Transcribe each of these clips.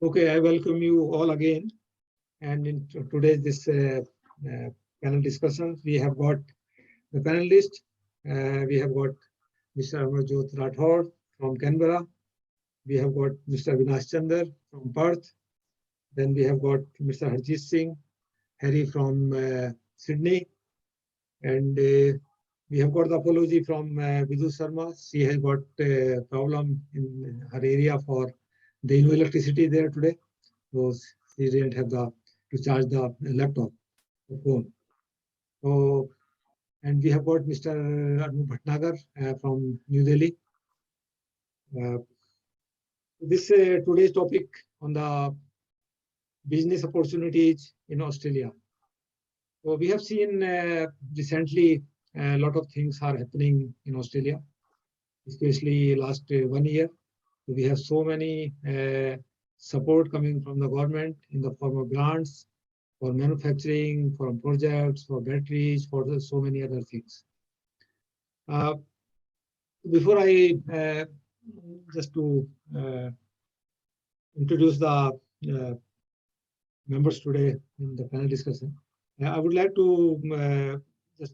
Okay, I welcome you all again. And in today's this panel discussion, we have got the panelist. We have got Mr. Amarjot Rathod from Canberra. We have got Mr. Vinash Chandar from Perth. Then we have got Mr. Harjit Singh, Harry from Sydney. And we have got the apology from Vidhu Sharma. She has got a problem in her area for the no electricity there today. So she didn't have to charge the laptop or phone. So, and we have got Mr. Anu Bhatnagar from New Delhi. This today's topic on the business opportunities in Australia. So we have seen recently a lot of things are happening in Australia, especially last 1 year. So we have so many support coming from the government in the form of grants, for manufacturing, for projects, for batteries, for so many other things. Before I just to introduce the members today in the panel discussion, I would like to just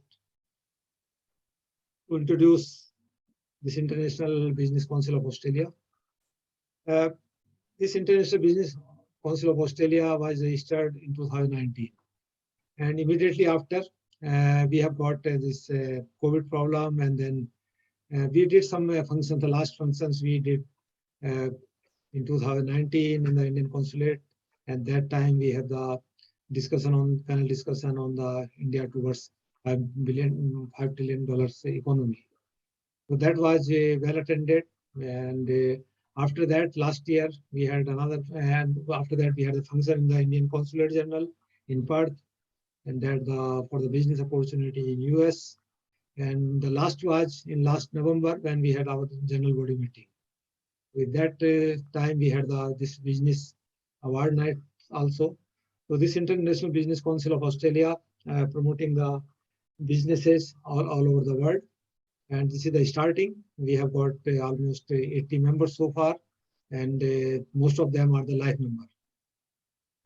to introduce this International Business Council of Australia. This International Business Council of Australia was registered in 2019. And immediately after, we have got this COVID problem, and then we did some functions. The last functions we did in 2019 in the Indian Consulate. At that time, we had the panel discussion on the India towards $5 trillion economy. So that was well attended. And after that, last year, we had another, and after that, we had a function in the Indian Consulate General in Perth, and that for the business opportunity in US. And the last was in last November when we had our general body meeting. With that time, we had this business award night also. So this International Business Council of Australia promoting the businesses all over the world. And this is the starting. We have got almost 80 members so far, and most of them are the life members.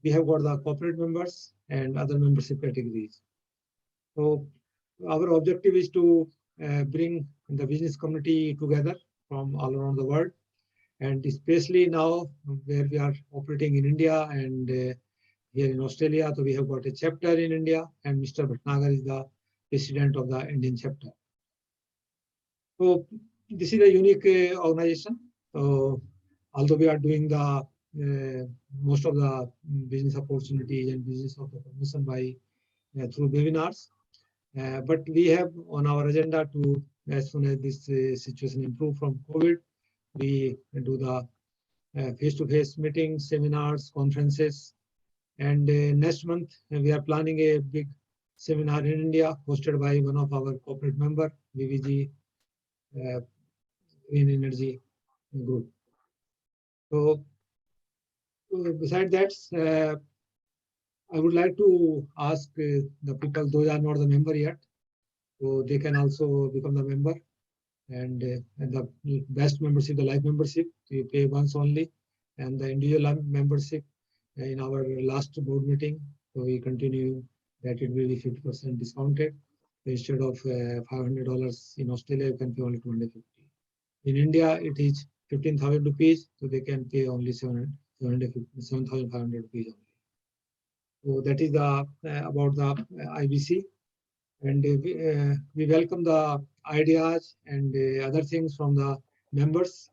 We have got the corporate members and other membership categories. So our objective is to bring the business community together from all around the world, and especially now where we are operating in India and here in Australia. So we have got a chapter in India, and Mr. Bhatnagar is the president of the Indian chapter. So this is a unique organization. So although we are doing the most of the business opportunities and business of the promotion by through webinars, but we have on our agenda to, as soon as this situation improve from COVID, we do the face-to-face meetings, seminars, conferences, and next month we are planning a big seminar in India hosted by one of our corporate member, VVG Green Energy Group. So besides that, I would like to ask the people, those are not the member yet, so they can also become the member. And the best membership, the life membership, you pay once only, and the individual membership in our last board meeting, so we continue that it will be 50% discounted. Instead of $500 in Australia, you can pay only $250. In India, it is 15,000 rupees, so they can pay only 7,500 rupees only. So that is the about the IBC, and we welcome the ideas and other things from the members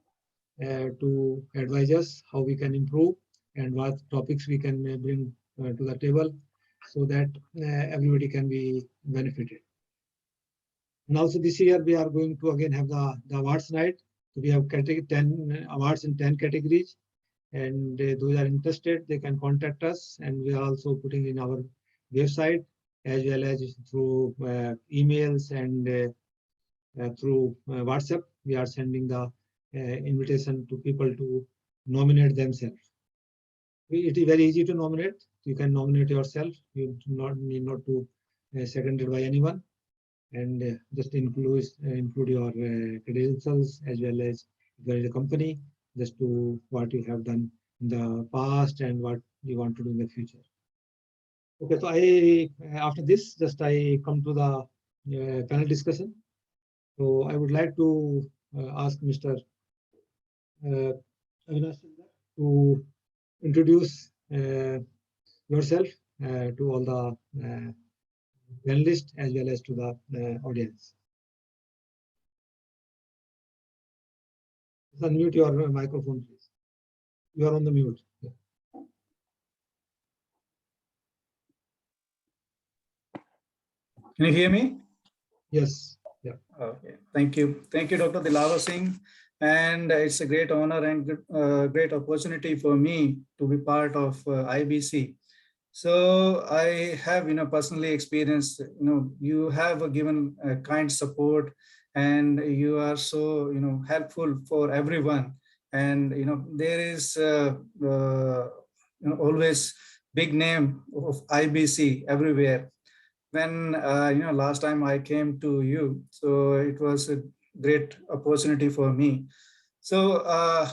to advise us how we can improve and what topics we can bring to the table, so that everybody can be benefited. And also this year we are going to again have the awards night. So we have 10 awards in 10 categories, and those are interested, they can contact us, and we are also putting in our website as well as through emails and through WhatsApp. We are sending the invitation to people to nominate themselves. It is very easy to nominate. You can nominate yourself. You do not need not to seconded by anyone, and just include your credentials as well as if there is a company, just to what you have done in the past and what we want to do in the future. Okay, so I after this, just I come to the panel discussion. So I would like to ask Mr. Avinash to introduce yourself to all the panelists as well as to the audience. Just unmute your microphone, please. You are on the mute. Yeah. Can you hear me? Yes. Yeah. Okay. Thank you. Thank you, Dr. Dilawar Singh. And it's a great honor and great opportunity for me to be part of IBC. So I have, personally experienced, you have given kind support, and you are so, helpful for everyone. And, there is always big name of IBC everywhere. When, last time I came to you, so it was a great opportunity for me. So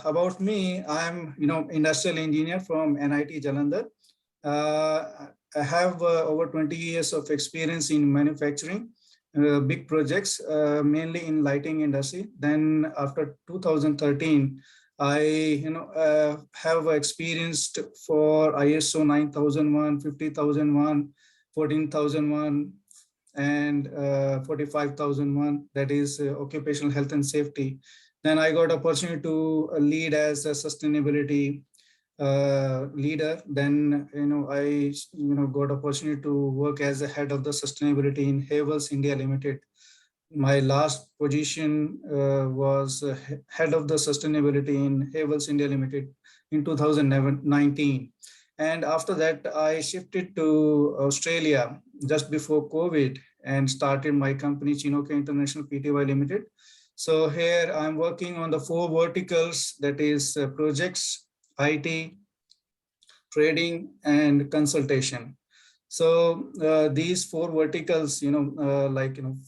about me, I'm, industrial engineer from NIT Jalandhar. I have over 20 years of experience in manufacturing, big projects, mainly in lighting industry. Then after 2013, I have experienced for ISO 9001, 50001, 14001, and 45001, that is occupational health and safety. Then I got opportunity to lead as a sustainability leader. Then I got opportunity to work as a head of the sustainability in Havels India Limited. My last position was head of the sustainability in Havels India Limited in 2019. And after that, I shifted to Australia just before COVID and started my company, Chinook International Pty Limited. So here I'm working on the 4 verticals, that is projects, IT, trading, and consultation. So these 4 verticals,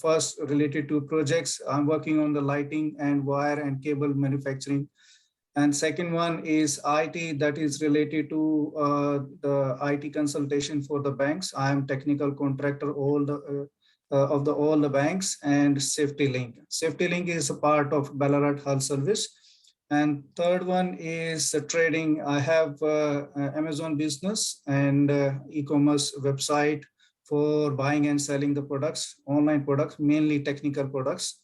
first related to projects, I'm working on the lighting and wire and cable manufacturing. And second one is IT, that is related to the IT consultation for the banks. I am technical contractor all the banks. And Safety Link. Safety Link is a part of Ballarat Health Service. And third one is trading. I have Amazon business and e-commerce website for buying and selling the products, online products, mainly technical products.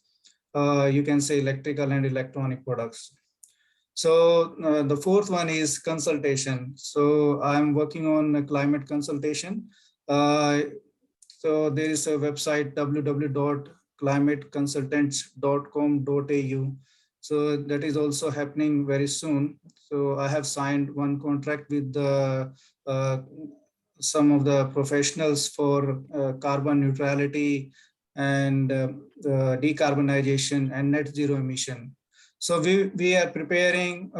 You can say electrical and electronic products. So the fourth one is consultation. So I'm working on climate consultation. So there is a website, www.climateconsultants.com.au. So that is also happening very soon. So I have signed one contract with some of the professionals for carbon neutrality and decarbonization and net zero emission. So we are preparing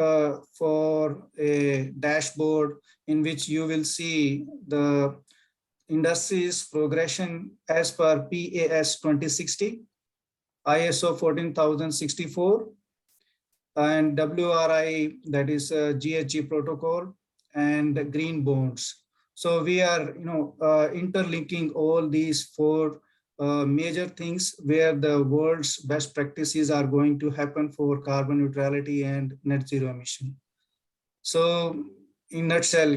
for a dashboard in which you will see the industry's progression as per PAS 2060, ISO 14064, and WRI, that is GHG protocol, and green bonds. So we are interlinking all these 4 major things where the world's best practices are going to happen for carbon neutrality and net zero emission. So in nutshell,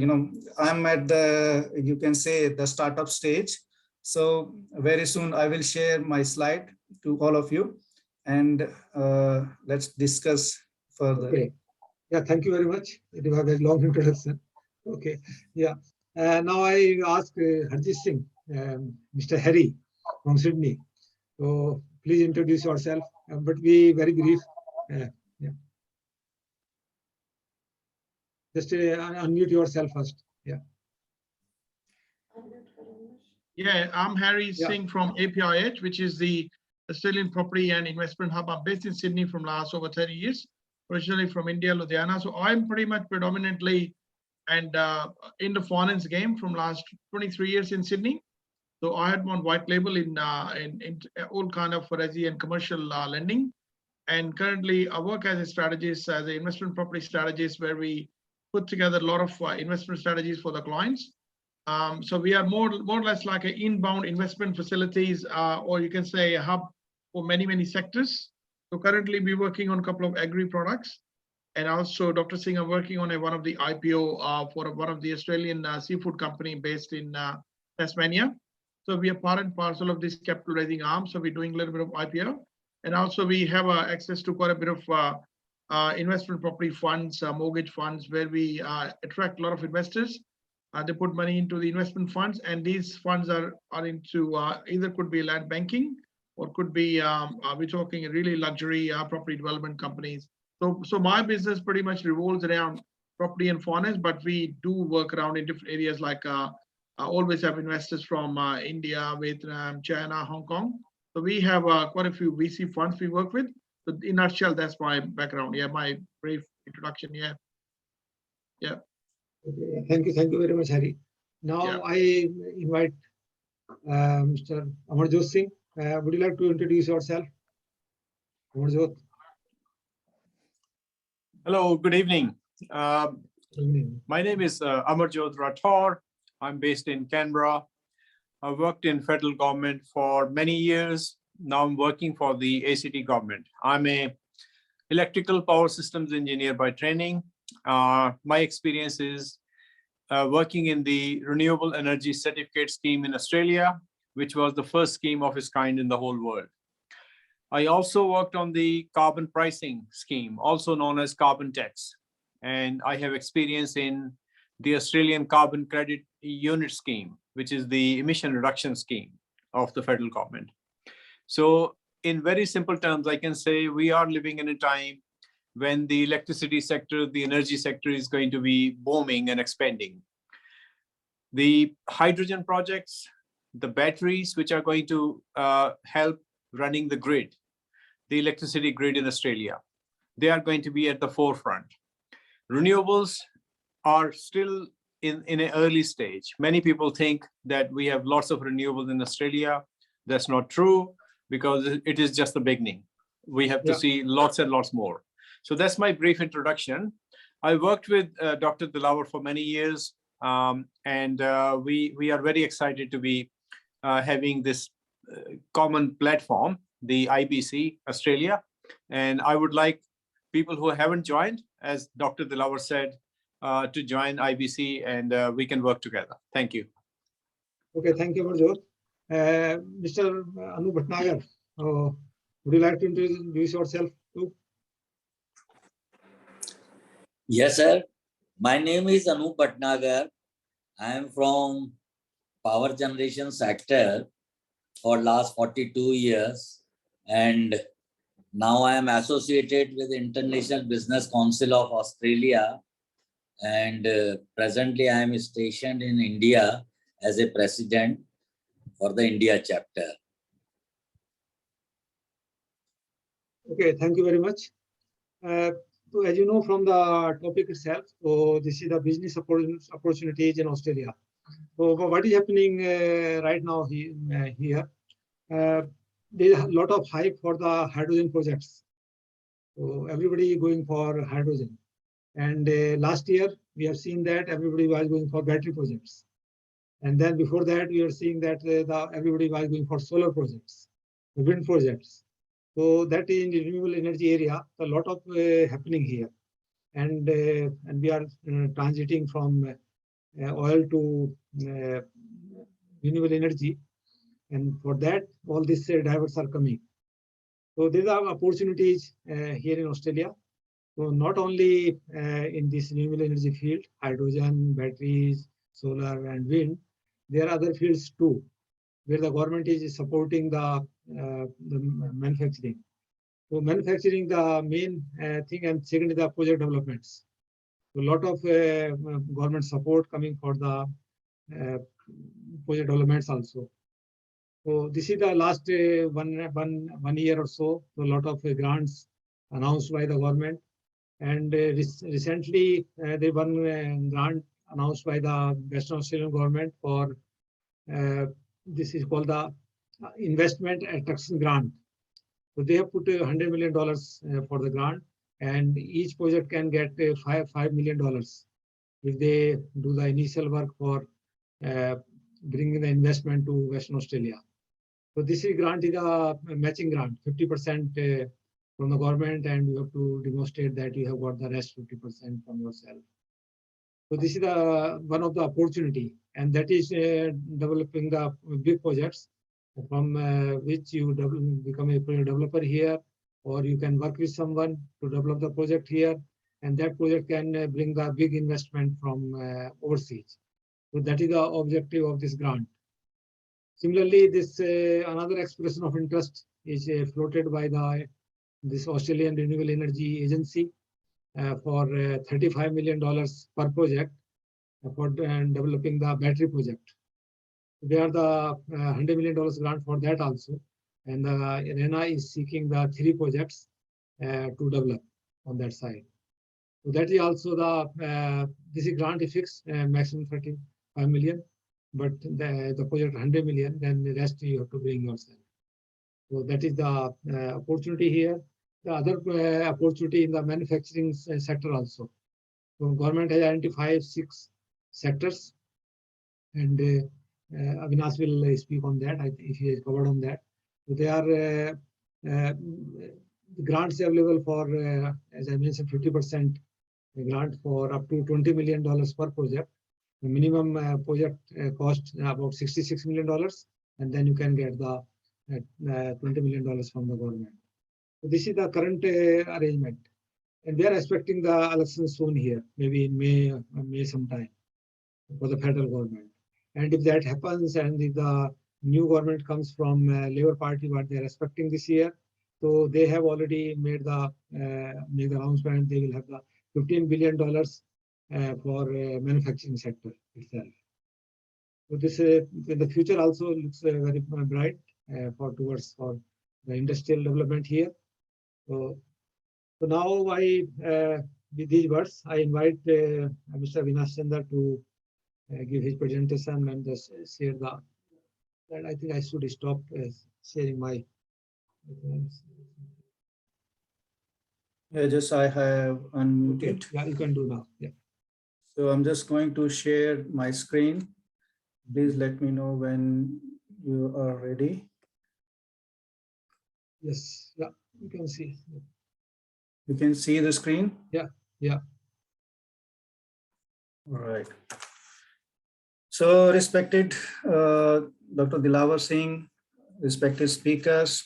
I'm at the, you can say, the startup stage. So very soon I will share my slide to all of you, and let's discuss further. Okay. Yeah, thank you very much. It was a very long introduction. Okay. Yeah. Now I ask Harjit Singh, Mr. Harry from Sydney. So please introduce yourself, but be very brief. Yeah. Just unmute yourself first. Yeah. Yeah, I'm Harry Singh from APIH, which is the Australian Property and Investment Hub. I'm based in Sydney from last over 30 years, originally from India, Ludhiana. So I'm pretty much predominantly and in the finance game from last 23 years in Sydney. So I had one white label in all kind of resi and commercial lending. And currently I work as a strategist, as an investment property strategist, where we put together a lot of investment strategies for the clients. So we are more or less like an inbound investment facilities, or you can say a hub for many sectors. So currently we're working on a couple of agri products, and also Dr. Singh are working on one of the IPO for one of the Australian seafood company based in Tasmania. So we are part and parcel of this capital raising arm. So we're doing a little bit of IPO, and also we have access to quite a bit of investment property funds, mortgage funds, where we attract a lot of investors. They put money into the investment funds, and these funds are into either could be land banking, or could be we're talking really luxury property development companies. So my business pretty much revolves around property and finance, but we do work around in different areas. Like I always have investors from India, Vietnam, China, Hong Kong. So we have quite a few VC funds we work with. So in a nutshell, that's my background. Yeah, my brief introduction. Yeah. Okay, thank you very much, Hari. Now I invite Mr. Amarjot Singh. Would you like to introduce yourself? Amarjot. Hello, good evening. Good evening. My name is Amarjot Rathore. I'm based in Canberra. I worked in federal government for many years. Now I'm working for the ACT government. I'm a electrical power systems engineer by training. My experience is working in the Renewable Energy Certificate Scheme in Australia, which was the first scheme of its kind in the whole world. I also worked on the carbon pricing scheme, also known as carbon tax. And I have experience in the Australian carbon credit unit scheme, which is the emission reduction scheme of the federal government. So in very simple terms, I can say we are living in a time when the electricity sector, the energy sector is going to be booming and expanding. The hydrogen projects, the batteries, which are going to help running the grid, the electricity grid in Australia, they are going to be at the forefront. Renewables are still in an early stage. Many people think that we have lots of renewables in Australia. That's not true, because it is just the beginning. We have to see lots and lots more. So that's my brief introduction. I worked with Dr. Dilawar for many years, and we are very excited to be having this common platform, the IBC Australia. And I would like people who haven't joined, as Dr. Dilawar said, to join IBC, and we can work together. Thank you. Okay, thank you, Amarjot. Mr. Anu Bhatnagar, would you like to introduce yourself too? Yes, sir. My name is Anu Bhatnagar. I am from power generation sector for last 42 years. And now I am associated with International Business Council of Australia. And presently I am stationed in India as a president for the India chapter. Okay, thank you very much. So as you know from the topic itself, so this is the business opportunities in Australia. So what is happening right now here? There is a lot of hype for the hydrogen projects. So everybody is going for hydrogen. And last year, we have seen that everybody was going for battery projects. And then before that, we are seeing that everybody was going for solar projects, wind projects. So that is in the renewable energy area, a lot of happening here. And we are transiting from oil to renewable energy. And for that, all these drivers are coming. So there are opportunities here in Australia. So not only in this renewable energy field, hydrogen, batteries, solar, and wind, there are other fields too, where the government is supporting the manufacturing. So manufacturing the main thing, and second is the project developments. So a lot of government support coming for the project developments also. So this is the last 1 year or so. So a lot of grants announced by the government. And recently, there one grant announced by the Western Australian government for this is called the Investment Attraction Grant. So they have put $100 million for the grant, and each project can get $5 million if they do the initial work for bringing the investment to Western Australia. So this grant is a matching grant, 50% from the government, and you have to demonstrate that you have got the rest 50% from yourself. So this is one of the opportunity, and that is developing the big projects from which you become a developer here, or you can work with someone to develop the project here, and that project can bring the big investment from overseas. So that is the objective of this grant. Similarly, this another expression of interest is floated by this Australian Renewable Energy Agency for $35 million per project for developing the battery project. They are the $100 million grant for that also, and RENA is seeking the 3 projects to develop on that side. So that is also the this grant is fixed maximum 35 million, but the project 100 million, then the rest you have to bring yourself. So that is the opportunity here. The other opportunity in the manufacturing sector also. So government has identified 6 sectors, and Avinash will speak on that if he is covered on that. So they are grants available for, as I mentioned, 50% grant for up to $20 million per project. The minimum project cost about $66 million, and then you can get the $20 million from the government. So this is the current arrangement, and we are expecting the election soon here, maybe in May sometime for the federal government. And if that happens, and if the new government comes from Labour Party, what they are expecting this year, so they have already made the announcement. They will have the $15 billion for manufacturing sector itself. So this in the future also looks very bright for the industrial development here. So now with these words, I invite Mr. Avinash Chandra to give his presentation and just share the. And I think I should stop sharing my. Yeah, just I have unmuted. Yeah, you can do now. Yeah. So I'm just going to share my screen. Please let me know when you are ready. Yes. Yeah, you can see. You can see the screen? Yeah. Yeah. All right. So respected Dr. Dilawar Singh, respected speakers,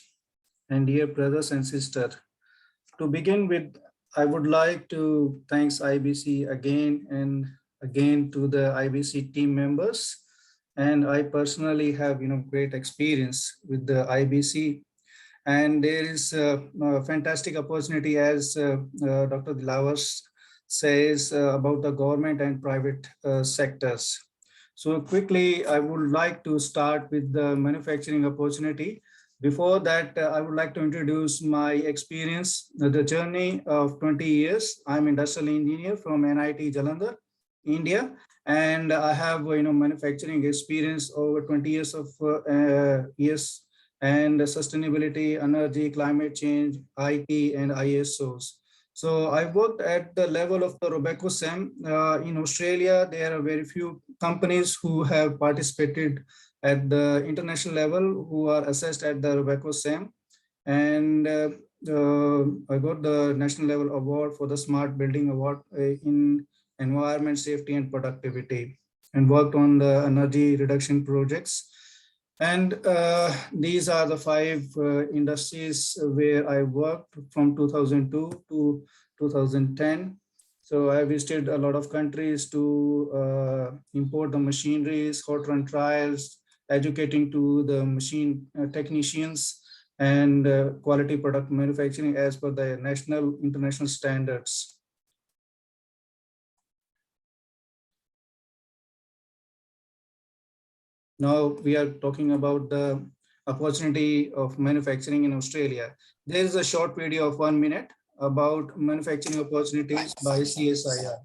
and dear brothers and sisters. To begin with, I would like to thank IBC again and again to the IBC team members. And I personally have great experience with the IBC. And there is a fantastic opportunity, as Dr. Dilawar says, about the government and private sectors. So quickly, I would like to start with the manufacturing opportunity. Before that, I would like to introduce my experience, the journey of 20 years. I'm industrial engineer from NIT Jalandhar, India, and I have manufacturing experience over 20 years of years, and sustainability, energy, climate change, IT, and ISOs. So I worked at the level of the Robeco SEM. In Australia, there are very few companies who have participated at the international level, who are assessed at the Robeco SEM. And I got the national level award for the Smart Building Award in environment, safety, and productivity, and worked on the energy reduction projects. And these are the 5 industries where I worked from 2002 to 2010. So I visited a lot of countries to import the machineries, hot run trials, educating to the machine technicians, and quality product manufacturing as per the national, international standards. Now we are talking about the opportunity of manufacturing in Australia. There is a short video of 1 minute about manufacturing opportunities by CSIR.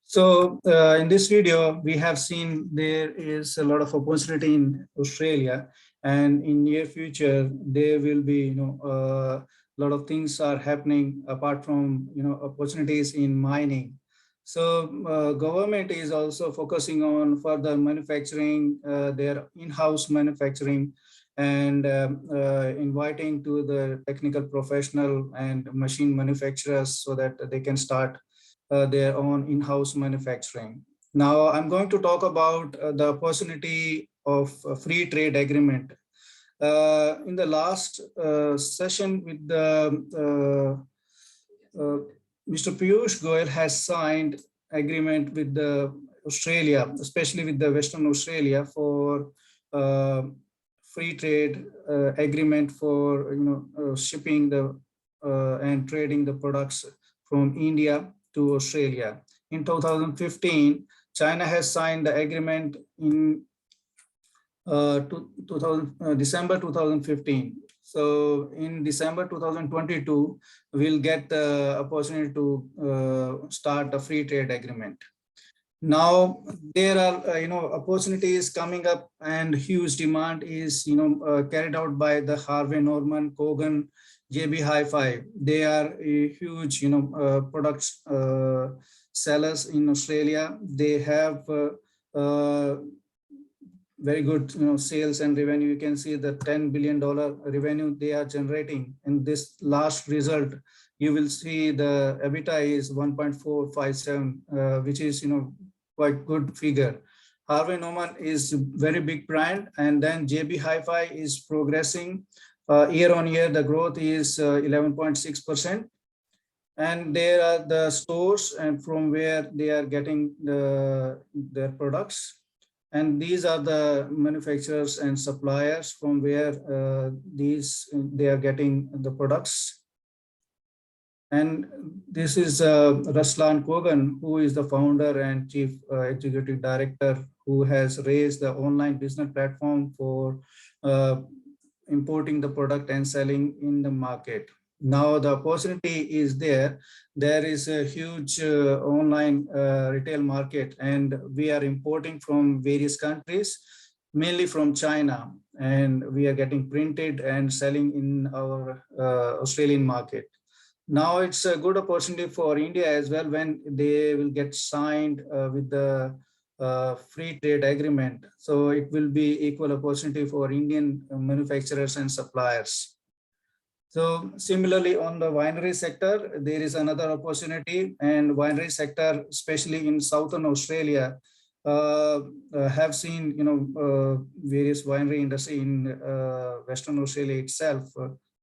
So in this video, we have seen there is a lot of opportunity in Australia, and in near future there will be a lot of things are happening apart from opportunities in mining. So government is also focusing on further manufacturing, their in-house manufacturing, and inviting to the technical professional and machine manufacturers so that they can start their own in-house manufacturing. Now, I'm going to talk about the opportunity of a free trade agreement. In the last session with Mr. Piyush Goyal has signed agreement with the Australia, especially with the Western Australia, for free trade agreement for shipping the and trading the products from India to Australia. In 2015, China has signed the agreement in December 2015. So in December 2022, we'll get the opportunity to start a free trade agreement. Now there are opportunities coming up, and huge demand is carried out by the Harvey Norman, Kogan, JB Hi-Fi. They are a huge products sellers in Australia. They have very good sales and revenue. You can see the $10 billion revenue they are generating. In this last result, you will see the EBITDA is 1.457, which is quite good figure. Harvey Norman is very big brand, and then JB Hi-Fi is progressing year on year. The growth is 11.6%, and there are the stores and from where they are getting their products. And these are the manufacturers and suppliers from where they are getting the products. And this is Ruslan Kogan, who is the founder and chief executive director, who has raised the online business platform for importing the product and selling in the market. Now the opportunity is there. There is a huge online retail market, and we are importing from various countries, mainly from China, and we are getting printed and selling in our Australian market. Now it's a good opportunity for India as well when they will get signed with the free trade agreement. So it will be equal opportunity for Indian manufacturers and suppliers. So similarly, on the winery sector, there is another opportunity, and winery sector, especially in Southern Australia, have seen various winery industry in Western Australia itself,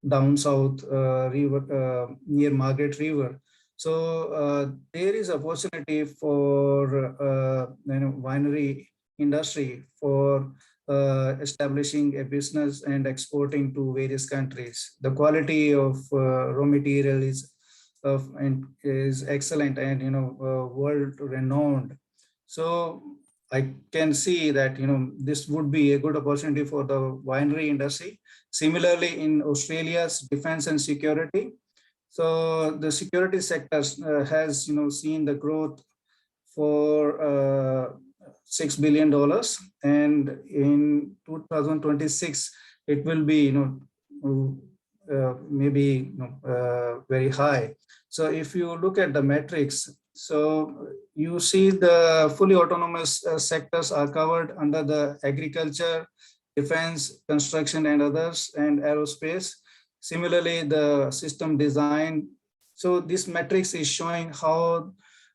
down south river near Margaret River. So there is opportunity for winery industry for establishing a business and exporting to various countries. The quality of raw material is excellent and world renowned. So I can see that this would be a good opportunity for the winery industry. Similarly, in Australia's defense and security, so the security sector has seen the growth for $6 billion, and in 2026 it will be maybe very high. So if you look at the metrics, so you see the fully autonomous sectors are covered under the agriculture, defense, construction, and others, and aerospace. Similarly, the system design. So this metrics is showing how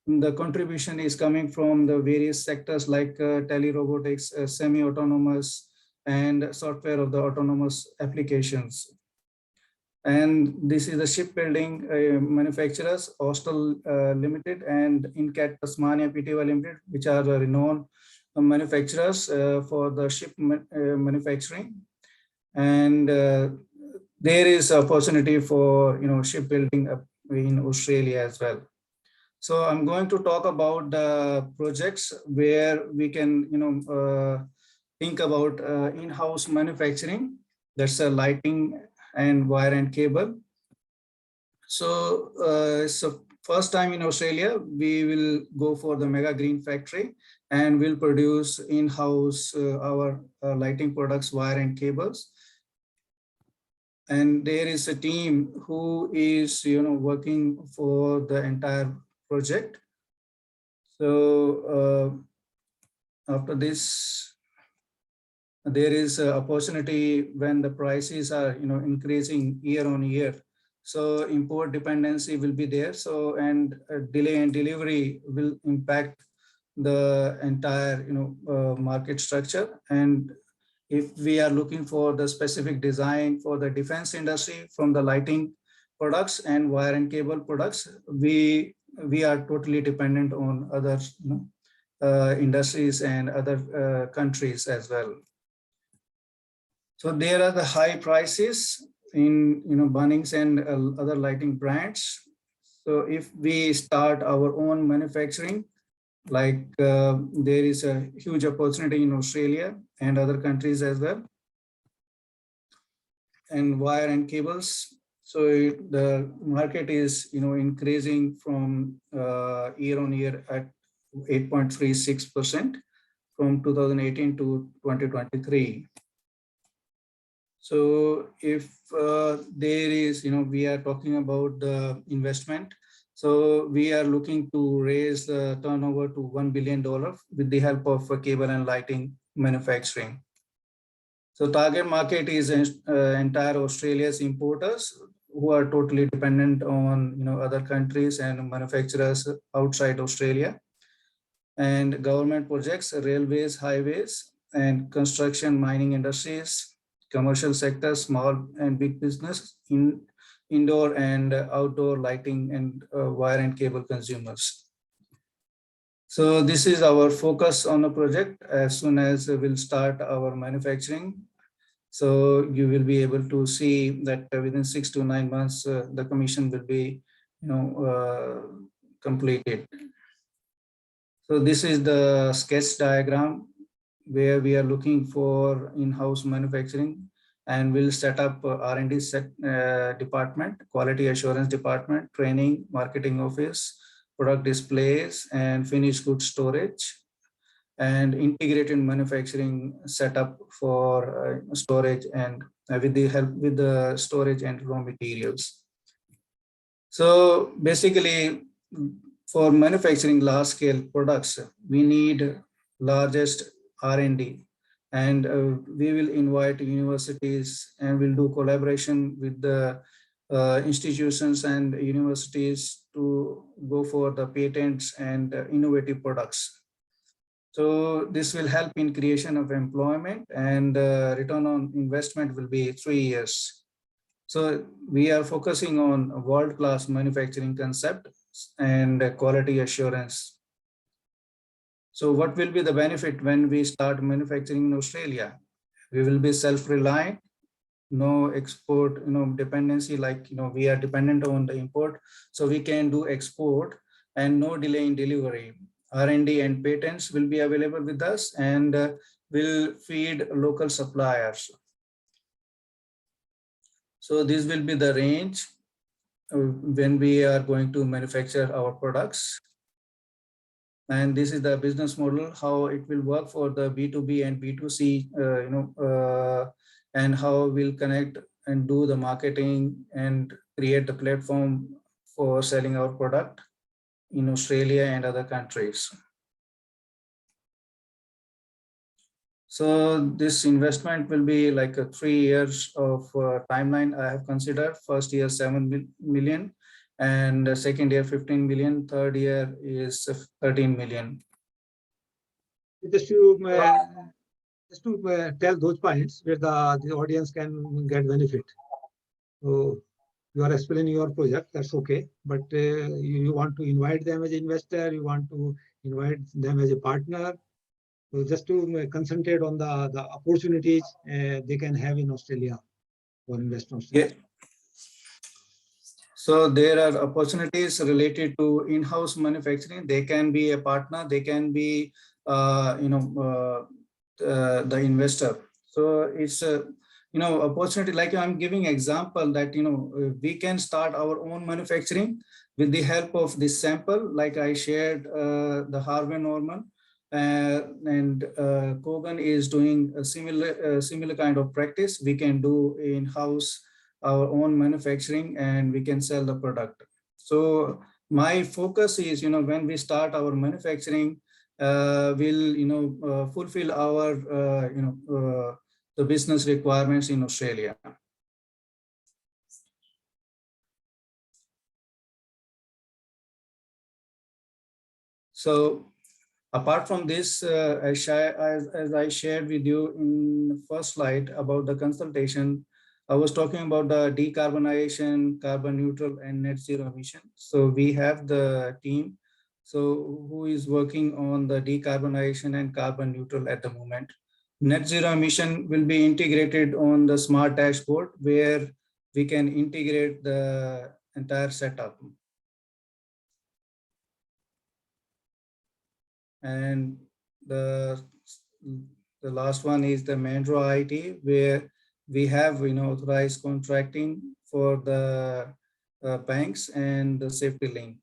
the contribution is coming from the various sectors like telerobotics, semi-autonomous, and software of the autonomous applications. And this is the shipbuilding manufacturers, Austral Limited and Incat Tasmania Pty Limited, which are renowned manufacturers for the ship manufacturing. And there is opportunity for shipbuilding in Australia as well. So I'm going to talk about the projects where we can think about in-house manufacturing. That's lighting and wire and cable. So first time in Australia, we will go for the mega green factory and we'll produce in-house our lighting products, wire and cables. And there is a team who is working for the entire project. So after this, there is an opportunity when the prices are increasing year on year. So import dependency will be there. So and delay in delivery will impact the entire market structure. And if we are looking for the specific design for the defense industry from the lighting products and wire and cable products, we are totally dependent on other industries and other countries as well. So there are the high prices in Bunnings and other lighting brands. So if we start our own manufacturing, like there is a huge opportunity in Australia and other countries as well. And wire and cables. So the market is increasing from year on year at 8.36% from 2018 to 2023. So if there is, we are talking about the investment. So we are looking to raise the turnover to $1 billion with the help of cable and lighting manufacturing. So target market is entire Australia's importers who are totally dependent on other countries and manufacturers outside Australia. And government projects, railways, highways, and construction, mining industries, commercial sector, small and big business, in indoor and outdoor lighting and wire and cable consumers. So this is our focus on the project. As soon as we'll start our manufacturing, so you will be able to see that within 6 to 9 months, the commission will be completed. So this is the sketch diagram where we are looking for in-house manufacturing, and we'll set up R&D department, quality assurance department, training, marketing office, product displays, and finished goods storage, and integrated manufacturing setup for storage and with the help with the storage and raw materials. So basically, for manufacturing large scale products, we need largest R&D, and we will invite universities and we'll do collaboration with the institutions and universities to go for the patents and innovative products. So this will help in creation of employment, and return on investment will be 3 years. So we are focusing on world-class manufacturing concept and quality assurance. So what will be the benefit when we start manufacturing in Australia? We will be self-reliant, no export dependency, like we are dependent on the import, so we can do export, and no delay in delivery. R&D and patents will be available with us, and will feed local suppliers. So this will be the range when we are going to manufacture our products. And this is the business model, how it will work for the B2B and B2C, and how we'll connect and do the marketing and create the platform for selling our product in Australia and other countries. So this investment will be like a 3 years of timeline I have considered. First year 7 million, and the second year 15 million, third year is 13 million. Just to tell those points where the audience can get benefit. So you are explaining your project, that's okay. But you want to invite them as an investor, you want to invite them as a partner. So just to concentrate on the opportunities they can have in Australia for investors. Yeah. So there are opportunities related to in-house manufacturing. They can be a partner, they can be the investor. So it's a opportunity, like I'm giving example that we can start our own manufacturing with the help of this sample, like I shared the Harvey Norman, and Kogan is doing a similar kind of practice. We can do in-house our own manufacturing and we can sell the product. So my focus is, when we start our manufacturing, we'll fulfill our the business requirements in Australia. So apart from this, as I shared with you in the first slide about the consultation, I was talking about the decarbonization, carbon neutral and net zero emission. So we have the team who is working on the decarbonization and carbon neutral at the moment. Net zero emission will be integrated on the smart dashboard where we can integrate the entire setup. And the last one is the Mandro IT, where we have authorized contracting for the banks and the safety link.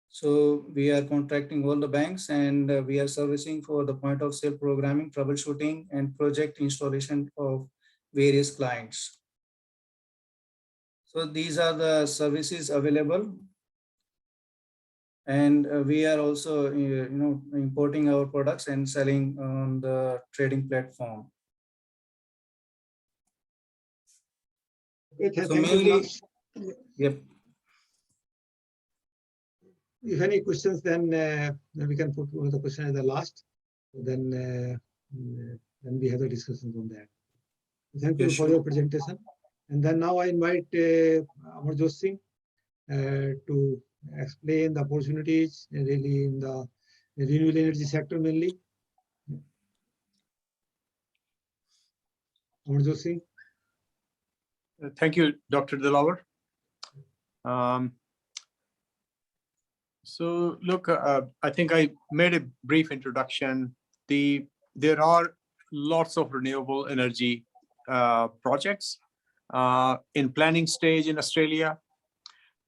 So we are contracting all the banks and we are servicing for the point of sale programming, troubleshooting and project installation of various clients. So these are the services available. And we are also importing our products and selling on the trading platform. Okay, so mainly, yep. If any questions, then we can put the question at the last. Then we have the discussions on that. Thank you for your presentation. And then now I invite Amarjot Singh to explain the opportunities really in the renewable energy sector mainly. Amarjot Singh. Thank you, Dr. Dilawar. So look, I think I made a brief introduction. There are lots of renewable energy projects in planning stage in Australia,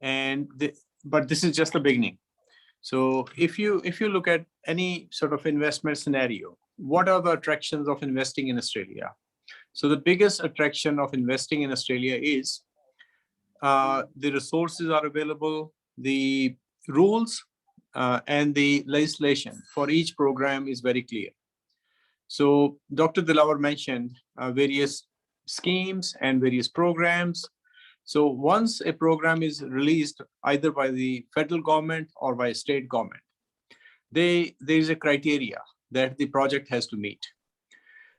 but this is just the beginning. So if you look at any sort of investment scenario, what are the attractions of investing in Australia? So the biggest attraction of investing in Australia is the resources are available, the rules and the legislation for each program is very clear. So Dr. Dilawar mentioned various schemes and various programs. So once a program is released either by the federal government or by state government, there is a criteria that the project has to meet.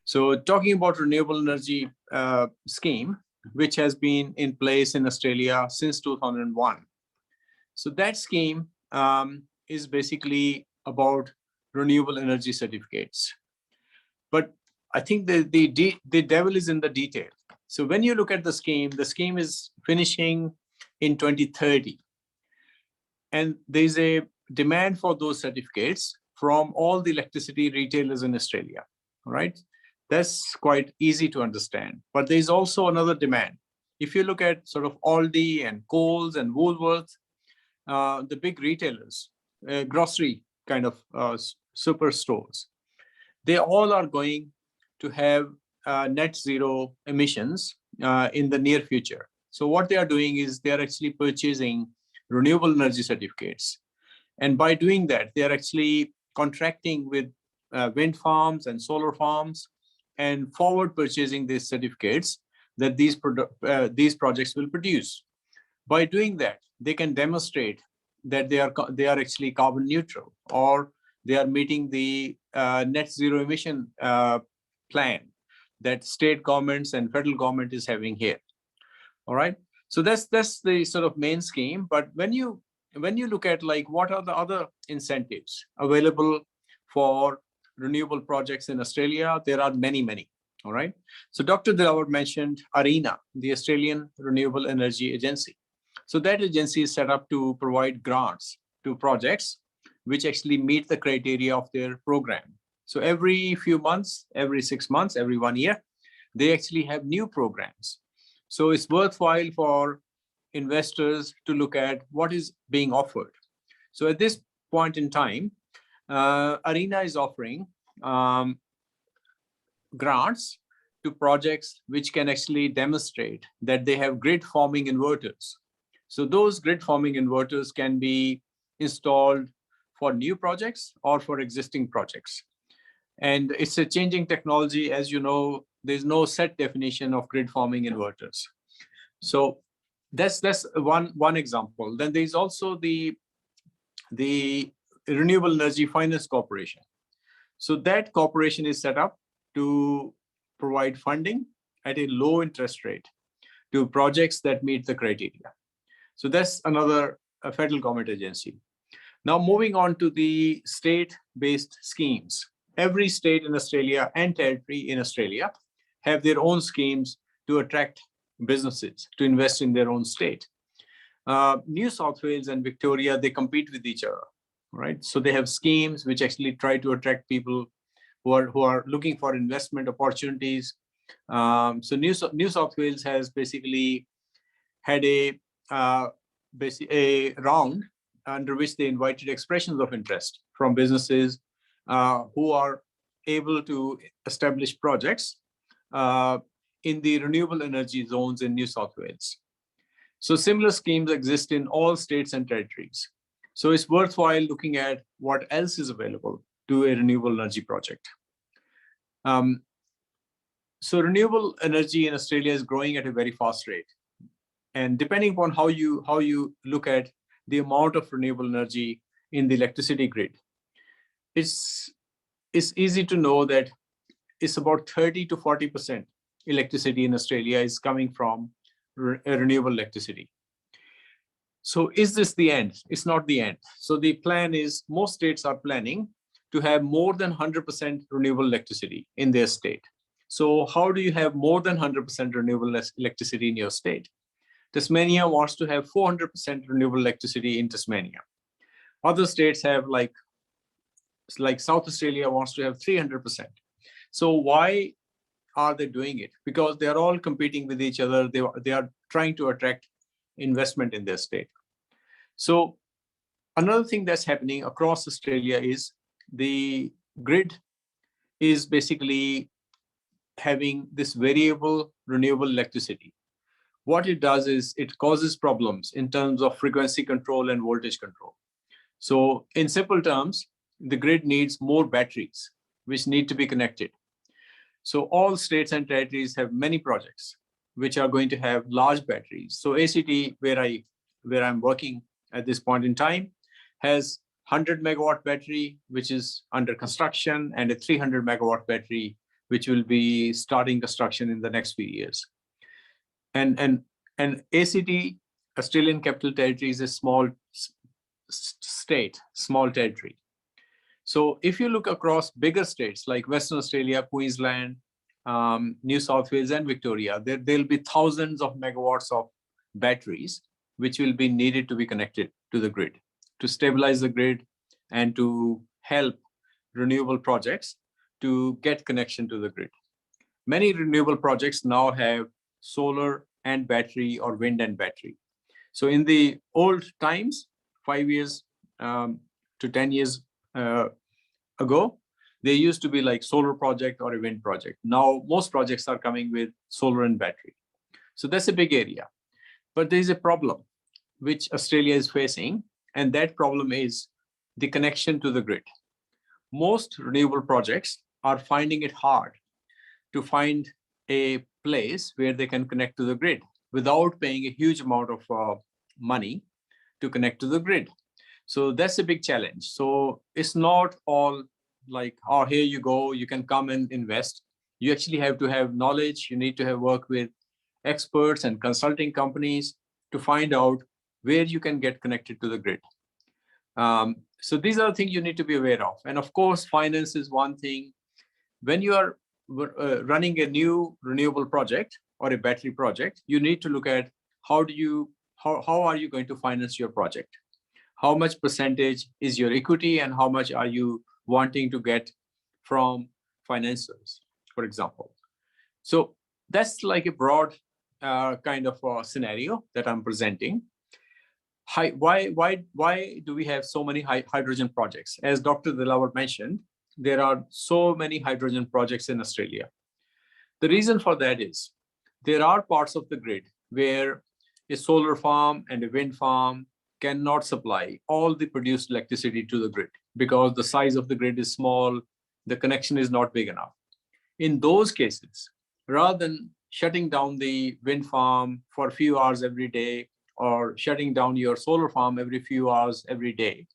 So talking about renewable energy scheme, which has been in place in Australia since 2001. So that scheme is basically about renewable energy certificates. But I think the devil is in the detail. So when you look at the scheme is finishing in 2030. And there's a demand for those certificates from all the electricity retailers in Australia, right? That's quite easy to understand. But there's also another demand. If you look at sort of Aldi and Coles and Woolworths, the big retailers, grocery kind of superstores, they all are going to have net zero emissions in the near future. So what they are doing is they are actually purchasing renewable energy certificates. And by doing that, they are actually contracting with wind farms and solar farms and forward purchasing these certificates that these projects will produce. By doing that, they can demonstrate that they are actually carbon neutral, or they are meeting the net zero emission plan that state governments and federal government is having here. All right. So that's the sort of main scheme. But when you look at like what are the other incentives available for renewable projects in Australia, there are many. All right. So Dr. Dilawar mentioned ARENA, the Australian Renewable Energy Agency. So that agency is set up to provide grants to projects which actually meet the criteria of their program. So every few months, every 6 months, every 1 year, they actually have new programs. So it's worthwhile for investors to look at what is being offered. So at this point in time, ARENA is offering grants to projects which can actually demonstrate that they have grid forming inverters. So those grid forming inverters can be installed for new projects or for existing projects. And it's a changing technology. As you know, there's no set definition of grid forming inverters. So that's one example. Then there's also the Renewable Energy Finance Corporation. So that corporation is set up to provide funding at a low interest rate to projects that meet the criteria. So that's another federal government agency. Now moving on to the state-based schemes. Every state in Australia and territory in Australia have their own schemes to attract businesses to invest in their own state. New South Wales and Victoria, they compete with each other, right? So they have schemes which actually try to attract people who are looking for investment opportunities. So New South Wales has basically had a round under which they invited expressions of interest from businesses who are able to establish projects in the renewable energy zones in New South Wales. So similar schemes exist in all states and territories. So it's worthwhile looking at what else is available to a renewable energy project. So renewable energy in Australia is growing at a very fast rate. And depending upon how you look at the amount of renewable energy in the electricity grid, it's easy to know that it's about 30 to 40% electricity in Australia is coming from renewable electricity. So is this the end? It's not the end. So the plan is most states are planning to have more than 100% renewable electricity in their state. So how do you have more than 100% renewable electricity in your state? Tasmania wants to have 400% renewable electricity in Tasmania. Other states have like South Australia wants to have 300%. So why are they doing it? Because they are all competing with each other. They are trying to attract investment in their state. So another thing that's happening across Australia is the grid is basically having this variable renewable electricity. What it does is it causes problems in terms of frequency control and voltage control. So in simple terms, the grid needs more batteries, which need to be connected. So all states and territories have many projects which are going to have large batteries. So ACT, where I'm working at this point in time, has 100 megawatt battery, which is under construction, and a 300 megawatt battery, which will be starting construction in the next few years. And ACT, Australian Capital Territory, is a small state, small territory. So if you look across bigger states like Western Australia, Queensland, New South Wales, and Victoria, there'll be thousands of megawatts of batteries which will be needed to be connected to the grid, to stabilize the grid and to help renewable projects to get connection to the grid. Many renewable projects now have solar and battery or wind and battery. So in the old times, 5 years to 10 years ago, there used to be like solar project or a wind project. Now most projects are coming with solar and battery. So that's a big area. But there is a problem which Australia is facing, and that problem is the connection to the grid. Most renewable projects are finding it hard to find a place where they can connect to the grid without paying a huge amount of money to connect to the grid. So that's a big challenge. So it's not all like, oh, here you go, you can come and invest. You actually have to have knowledge. You need to have work with experts and consulting companies to find out where you can get connected to the grid. So these are things you need to be aware of. And of course, finance is one thing. When you are running a new renewable project or a battery project, you need to look at how are you going to finance your project? How much percentage is your equity and how much are you wanting to get from financiers, for example? So that's like a broad kind of scenario that I'm presenting. Why do we have so many hydrogen projects? As Dr. Dilawar mentioned, there are so many hydrogen projects in Australia. The reason for that is there are parts of the grid where a solar farm and a wind farm cannot supply all the produced electricity to the grid because the size of the grid is small, the connection is not big enough. In those cases, rather than shutting down the wind farm for a few hours every day or shutting down your solar farm every few hours every day,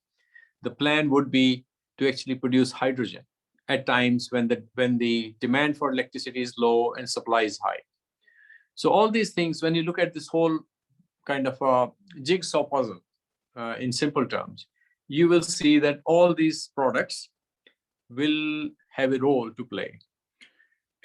the plan would be to actually produce hydrogen at times when the demand for electricity is low and supply is high. So all these things, when you look at this whole kind of a jigsaw puzzle in simple terms, you will see that all these products will have a role to play.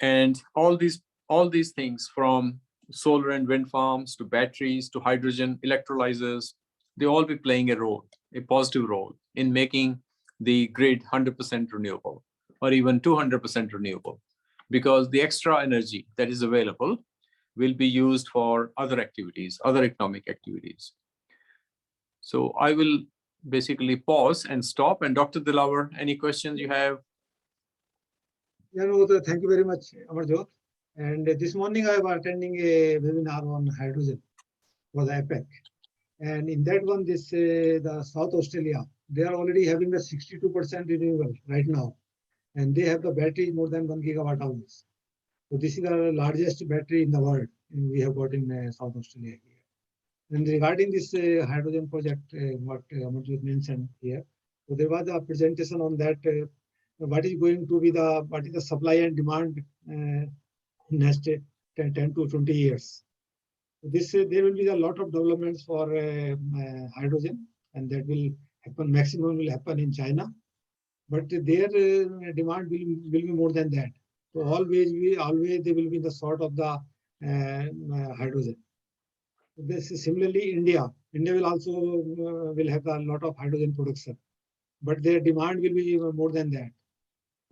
And all these things, from solar and wind farms to batteries to hydrogen electrolyzers, they all be playing a role, a positive role in making the grid 100% renewable or even 200% renewable, because the extra energy that is available will be used for other activities, other economic activities. So I will basically pause and stop. And Dr. Dilawar, any questions you have? Yeah, no, thank you very much, Amarjot. And this morning I was attending a webinar on hydrogen for the APEC. And in that one, the South Australia, they are already having the 62% renewable right now. And they have the battery more than 1 gigawatt hours. So this is the largest battery in the world, and we have got in South Australia here. And regarding this hydrogen project, what Amarjot mentioned here, so there was a presentation on that. What is going to be what is the supply and demand next 10 to 20 years. There will be a lot of developments for hydrogen, and that will happen. Maximum will happen in China, but their demand will be more than that. So always they will be the sort of the hydrogen. This is similarly India. India will also will have a lot of hydrogen production, but their demand will be more than that.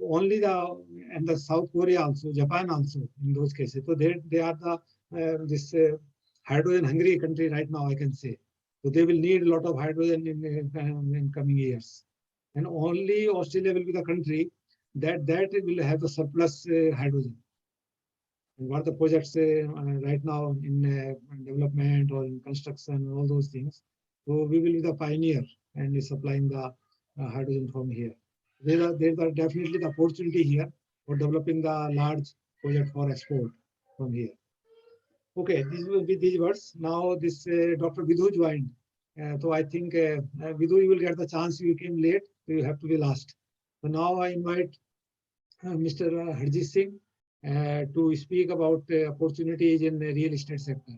Only the South Korea also, Japan also in those cases. So they are this hydrogen hungry country right now, I can say. So they will need a lot of hydrogen in coming years. And only Australia will be the country that will have the surplus hydrogen. And what the projects right now in development or in construction, all those things. So we will be the pioneer and supplying the hydrogen from here. There are definitely the opportunity here for developing the large project for export from here. Okay, this will be these words. Now this Dr. Vidhu joined. So I think Vidhu, you will get the chance. You came late, so you have to be last. So now I invite Mr. Harjit Singh to speak about opportunities in the real estate sector.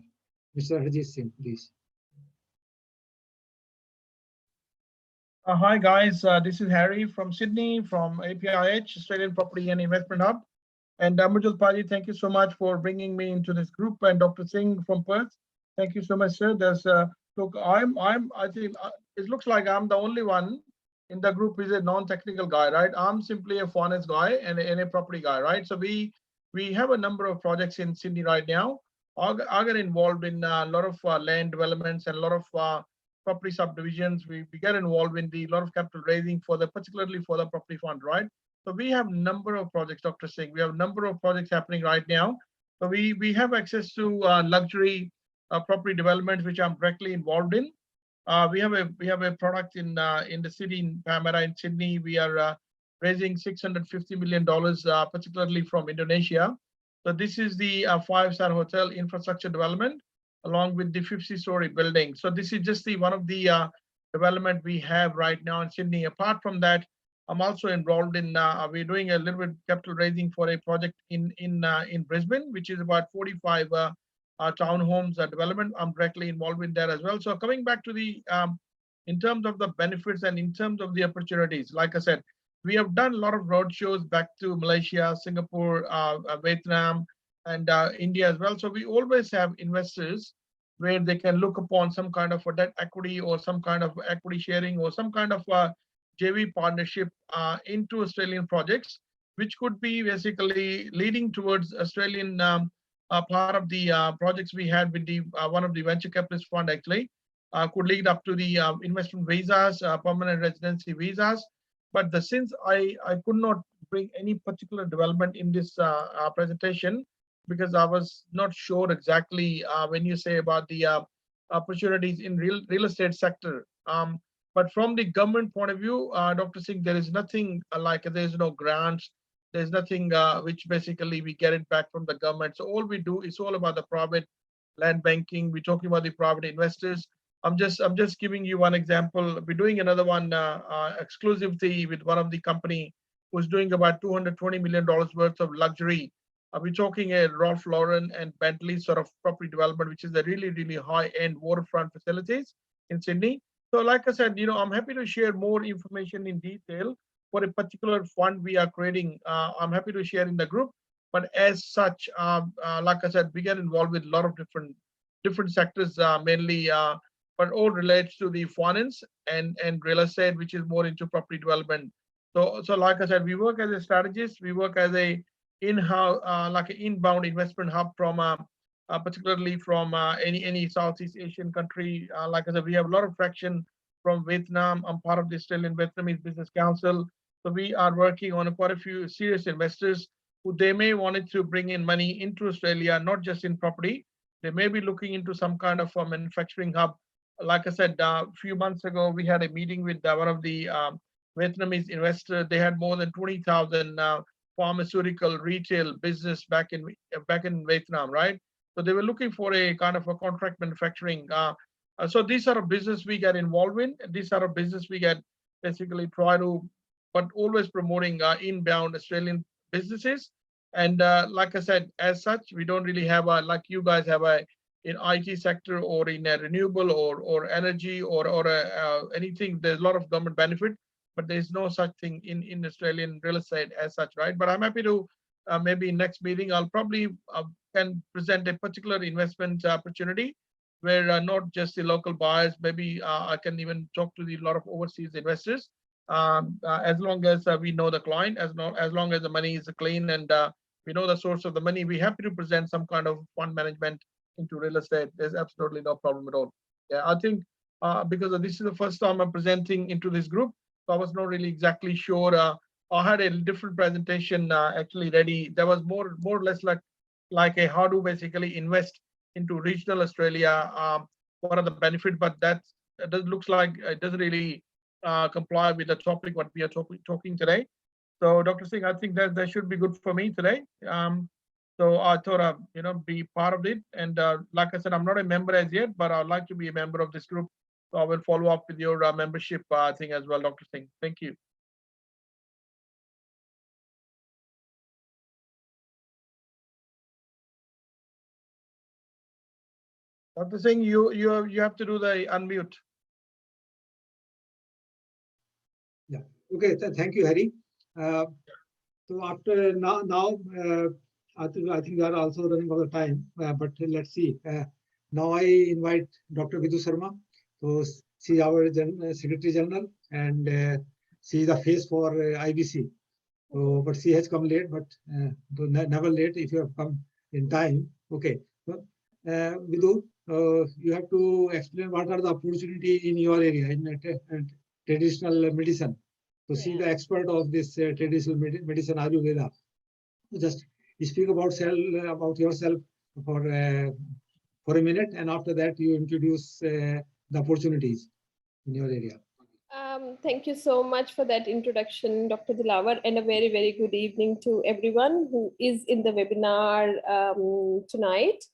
Mr. Harjit Singh, please. Hi guys, this is Harry from Sydney, from APIH, Australian Property and Investment Hub. And Amarjot Paji, thank you so much for bringing me into this group. And Dr. Singh from Perth, thank you so much, sir. There's look, I think it looks like I'm the only one in the group who is a non-technical guy, right? I'm simply a finance guy and a property guy, right? So we have a number of projects in Sydney right now. I get involved in a lot of land developments and a lot of property subdivisions. We get involved in a lot of capital raising particularly for the property fund, right? So we have a number of projects, Dr. Singh. We have a number of projects happening right now. So we have access to luxury property developments, which I'm directly involved in. We have a product in the city in Palmyra in Sydney. We are raising $650 million, particularly from Indonesia. So this is the 5-star hotel infrastructure development along with the 50-story building. So this is just the one of the development we have right now in Sydney. Apart from that, I'm also involved in, we're doing a little bit capital raising for a project in Brisbane, which is about 45 townhomes development. I'm directly involved in that as well. So coming back to the, in terms of the benefits and in terms of the opportunities, like I said, we have done a lot of road shows back to Malaysia, Singapore, Vietnam, and India as well. So we always have investors where they can look upon some kind of a debt equity or some kind of equity sharing or some kind of JV partnership into Australian projects, which could be basically leading towards Australian part of the projects we had with the one of the venture capitalist fund actually could lead up to the investment visas, permanent residency visas. But since I could not bring any particular development in this presentation because I was not sure exactly when you say about the opportunities in real estate sector. But from the government point of view, Dr. Singh, there is nothing like there's no grants. There's nothing which basically we get it back from the government. So all we do is all about the private land banking. We're talking about the private investors. I'm just giving you one example. We're doing another one exclusively with one of the company who's doing about $220 million worth of luxury. We're talking a Ralph Lauren and Bentley sort of property development, which is a really, really high-end waterfront facilities in Sydney. So like I said, I'm happy to share more information in detail for a particular fund we are creating. I'm happy to share in the group. But as such, like I said, we get involved with a lot of different sectors, mainly, but all relates to the finance and real estate, which is more into property development. So like I said, we work as a strategist. We work as a in-house, like an inbound investment hub from particularly from any Southeast Asian country. Like I said, we have a lot of traction from Vietnam. I'm part of the Australian Vietnamese Business Council. So we are working on quite a few serious investors who they may wanted to bring in money into Australia, not just in property. They may be looking into some kind of a manufacturing hub. Like I said, a few months ago, we had a meeting with one of the Vietnamese investors. They had more than 20,000 pharmaceutical retail business back in Vietnam, right? So they were looking for a kind of a contract manufacturing. So these are a business we get involved in. These are a business we get basically try to, but always promoting inbound Australian businesses. And like I said, as such, we don't really have a, like you guys have a, in IT sector or in a renewable or energy or anything. There's a lot of government benefit, but there's no such thing in Australian real estate as such, right? But I'm happy to maybe next meeting, I'll probably can present a particular investment opportunity where not just the local buyers, maybe I can even talk to a lot of overseas investors. As long as we know the client, as long as the money is clean and we know the source of the money, we're happy to present some kind of fund management into real estate. There's absolutely no problem at all. Yeah, I think because this is the first time I'm presenting into this group, so I was not really exactly sure. I had a different presentation actually ready. That was more or less like a how to basically invest into regional Australia. What are the benefits? But that looks like it doesn't really comply with the topic what we are talking today. So Dr. Singh, I think that should be good for me today. So I thought I'd be part of it. And like I said, I'm not a member as yet, but I'd like to be a member of this group. So I will follow up with your membership thing as well, Dr. Singh. Thank you. Dr. Singh, you have to do the unmute. Yeah. Okay. Thank you, Harry. So after now, I think we are also running out of time. But let's see. Now I invite Dr. Vidhu Sharma. So she is our Secretary General, and she is the face for IBC. So, but she has come late, but never late if you have come in time. Okay. So, Vidhu, you have to explain what are the opportunity in your area in traditional medicine. So she is the expert of this traditional medicine Ayurveda. Just speak about yourself for a minute, and after that you introduce the opportunities in your area. Thank you so much for that introduction, Dr. Dilawar, and a very, very good evening to everyone who is in the webinar tonight.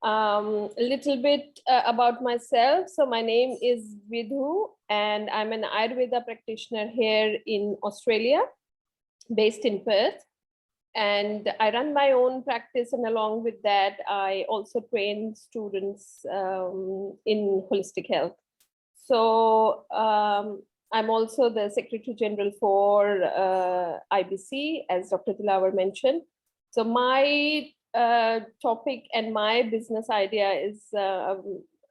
A little bit about myself. So my name is Vidhu, and I'm an Ayurveda practitioner here in Australia, based in Perth. And I run my own practice, and along with that, I also train students in holistic health. So I'm also the Secretary General for IBC, as Dr. Dilawar mentioned. So my topic and my business idea is a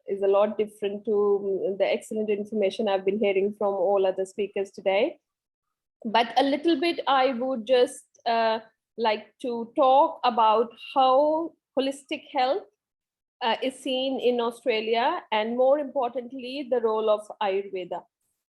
lot different to the excellent information I've been hearing from all other speakers today. But a little bit, I would just like to talk about how holistic health is seen in Australia, and more importantly, the role of Ayurveda.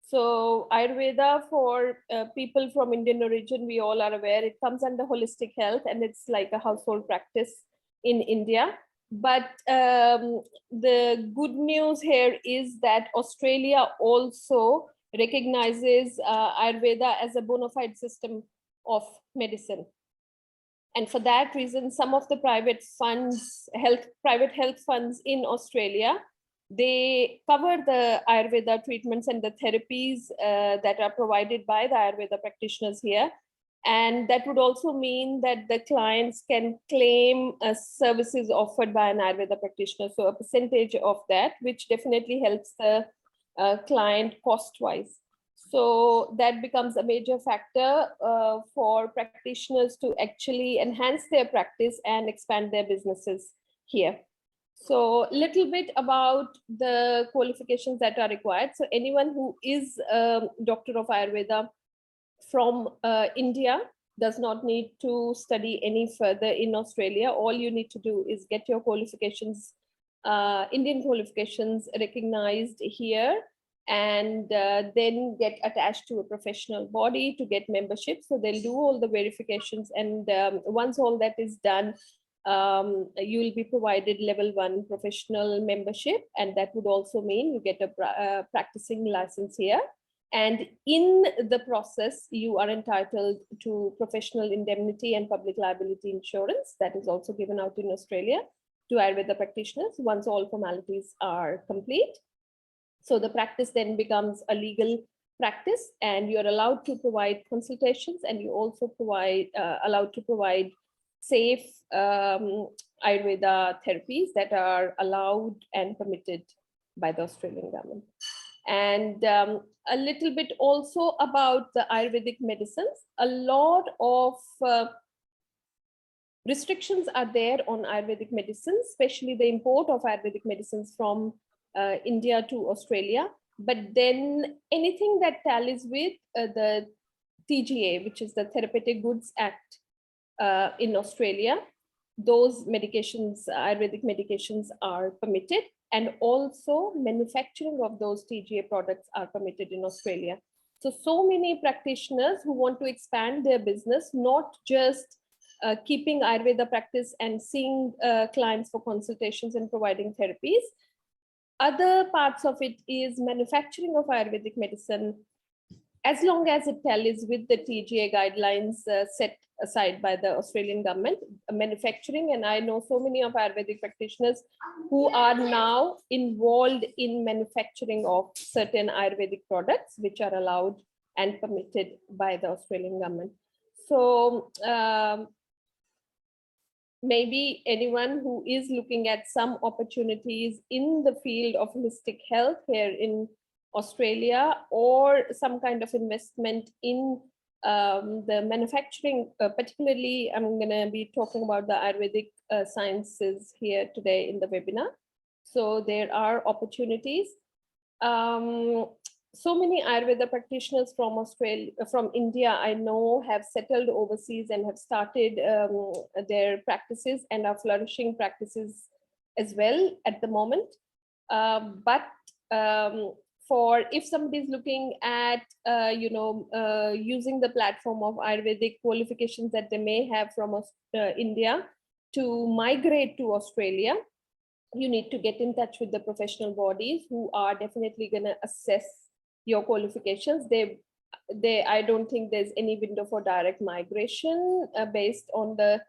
So Ayurveda, for people from Indian origin, we all are aware, it comes under holistic health, and it's like a household practice in India. But the good news here is that Australia also recognizes Ayurveda as a bona fide system of medicine. And for that reason, some of the private health funds in Australia, they cover the Ayurveda treatments and the therapies that are provided by the Ayurveda practitioners here. And that would also mean that the clients can claim services offered by an Ayurveda practitioner. So a percentage of that, which definitely helps the client cost-wise. So that becomes a major factor for practitioners to actually enhance their practice and expand their businesses here. So a little bit about the qualifications that are required. So anyone who is a doctor of Ayurveda from India does not need to study any further in Australia. All you need to do is get your qualifications, Indian qualifications recognized here, and then get attached to a professional body to get membership. So they'll do all the verifications, and once all that is done, you will be provided level 1 professional membership, and that would also mean you get a practicing license here. And in the process, you are entitled to professional indemnity and public liability insurance that is also given out in Australia to Ayurveda practitioners once all formalities are complete. So the practice then becomes a legal practice, and you're allowed to provide consultations, and you also allowed to provide safe Ayurveda therapies that are allowed and permitted by the Australian government. And a little bit also about the Ayurvedic medicines. A lot of restrictions are there on Ayurvedic medicines, especially the import of Ayurvedic medicines from India to Australia. But then anything that tallies with the TGA, which is the Therapeutic Goods Act in Australia, those medications, Ayurvedic medications, are permitted, and also manufacturing of those TGA products are permitted in Australia. So many practitioners who want to expand their business, not just keeping Ayurveda practice and seeing clients for consultations and providing therapies. Other parts of it is manufacturing of Ayurvedic medicine, as long as it tallies with the TGA guidelines set aside by the Australian government, manufacturing. And I know so many of Ayurvedic practitioners who are now involved in manufacturing of certain Ayurvedic products, which are allowed and permitted by the Australian government. So maybe anyone who is looking at some opportunities in the field of holistic health here in Australia, or some kind of investment in the manufacturing, particularly I'm going to be talking about the Ayurvedic sciences here today in the webinar. So there are opportunities. So many Ayurveda practitioners from India, I know, have settled overseas and have started their practices and are flourishing practices as well at the moment. But for if somebody is looking at using the platform of Ayurvedic qualifications that they may have from India to migrate to Australia, you need to get in touch with the professional bodies who are definitely going to assess your qualifications. I don't think there's any window for direct migration based on the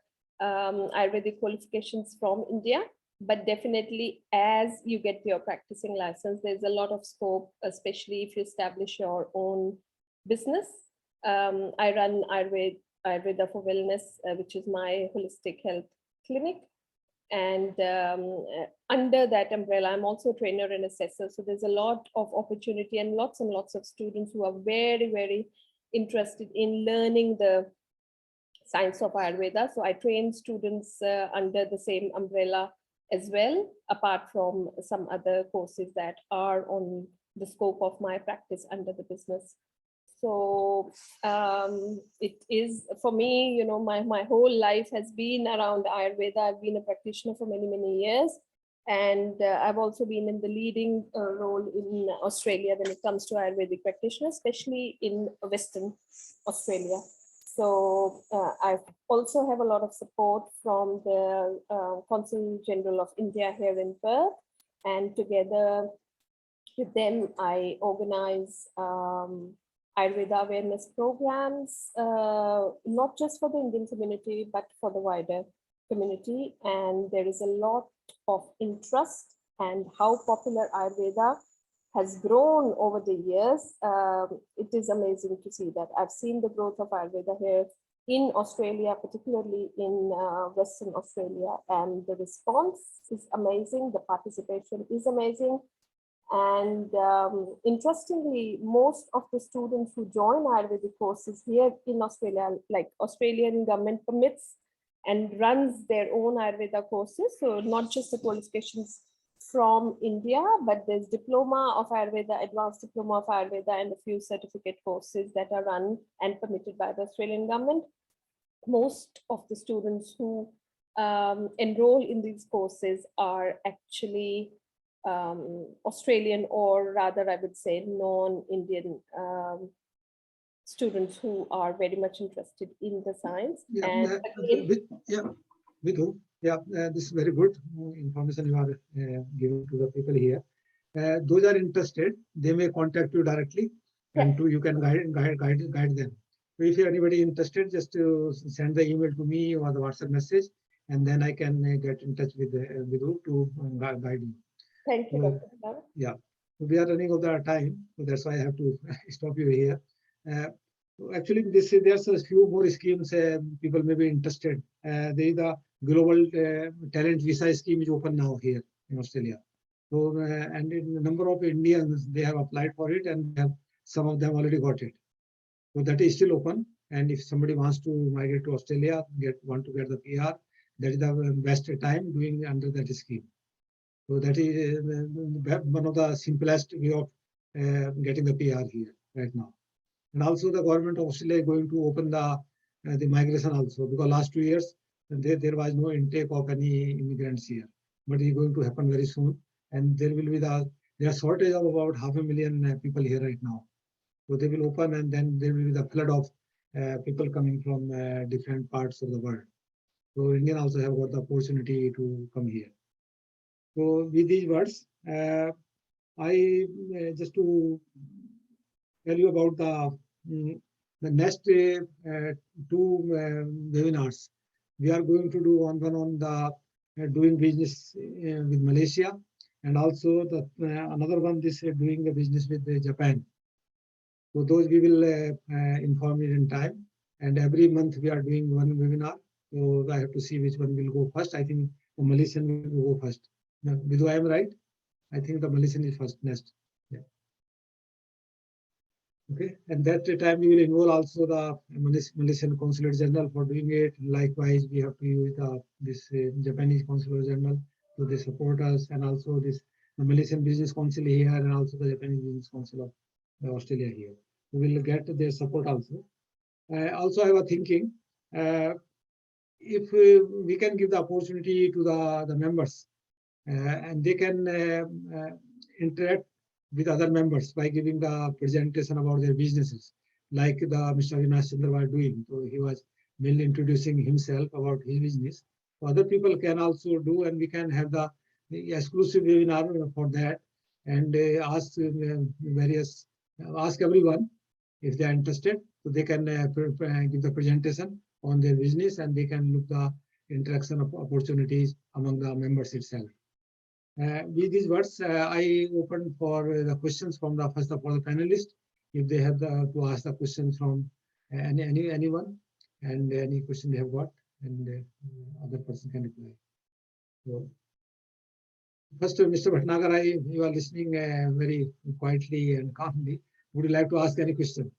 Ayurvedic qualifications from India. But definitely, as you get your practicing license, there's a lot of scope, especially if you establish your own business. I run Ayurveda for Wellness, which is my holistic health clinic. And under that umbrella, I'm also a trainer and assessor. So there's a lot of opportunity and lots of students who are very, very interested in learning the science of Ayurveda. So I train students under the same umbrella as well, apart from some other courses that are on the scope of my practice under the business. So it is, for me, my whole life has been around Ayurveda. I've been a practitioner for many, many years. And I've also been in the leading role in Australia when it comes to Ayurvedic practitioners, especially in Western Australia. So I also have a lot of support from the Consul General of India here in Perth. And together with them, I organize Ayurveda awareness programs, not just for the Indian community, but for the wider community. And there is a lot of interest and how popular Ayurveda has grown over the years. It is amazing to see that. I've seen the growth of Ayurveda here in Australia, particularly in Western Australia, and the response is amazing. The participation is amazing. And interestingly, most of the students who join Ayurvedic courses here in Australia, like Australian government permits and runs their own Ayurveda courses. So not just the qualifications from India, but there's diploma of Ayurveda, advanced diploma of Ayurveda, and a few certificate courses that are run and permitted by the Australian government. Most of the students who enroll in these courses are actually Australian, or rather I would say non-Indian students who are very much interested in the science. Yeah, And again, Vidhu, this is very good information you are giving to the people here. Those are interested, they may contact you directly, and you can guide them. So if anybody interested, just to send the email to me or the WhatsApp message, and then I can get in touch with you to guide you. Thank you, Dr. Dilawar. Yeah, we are running out of time, so that's why I have to stop you here. Actually, there's a few more schemes people may be interested. There is the Global Talent Visa scheme is open now here in Australia. So, and in a number of Indians, they have applied for it, and some of them already got it. So that is still open. And if somebody wants to migrate to Australia, want to get the PR, that is the best time doing under that scheme. So that is one of the simplest way of getting the PR here right now. And also the government of Australia is going to open the migration also, because last 2 years there was no intake of any immigrants here, but it's going to happen very soon. And there will be there are shortage of about 500,000 people here right now. So they will open, and then there will be the flood of people coming from different parts of the world. So Indian also have got the opportunity to come here. So with these words, I just to tell you about the next 2 webinars. We are going to do one on the doing business with Malaysia, and also the another one this doing the business with Japan. So those we will inform you in time. And every month we are doing one webinar. So I have to see which one will go first. I think the Malaysian will go first. Now, Vidhu, I am right? I think the Malaysian is first next. Yeah. Okay. And that time we will involve also the Malaysian Consulate General for doing it. Likewise, we have to use this Japanese Consulate General, so they support us, and also the Malaysian Business Council here, and also the Japanese Business Council of Australia here. We will get their support also. Also, I was thinking if we can give the opportunity to the members, and they can interact with other members by giving the presentation about their businesses, like Mr. Avinash Chandra was doing. So he was mainly introducing himself about his business. So other people can also do, and we can have the exclusive webinar for that, and ask various ask everyone if they are interested, so they can give the presentation on their business, and they can look the interaction of opportunities among the members itself. With these words, I open for the questions from the first of all the panelists, if they have to ask the questions from anyone, and any question they have got, and other person can reply. So, first, Mr. Bhatnagar, you are listening very quietly and calmly. Would you like to ask any question?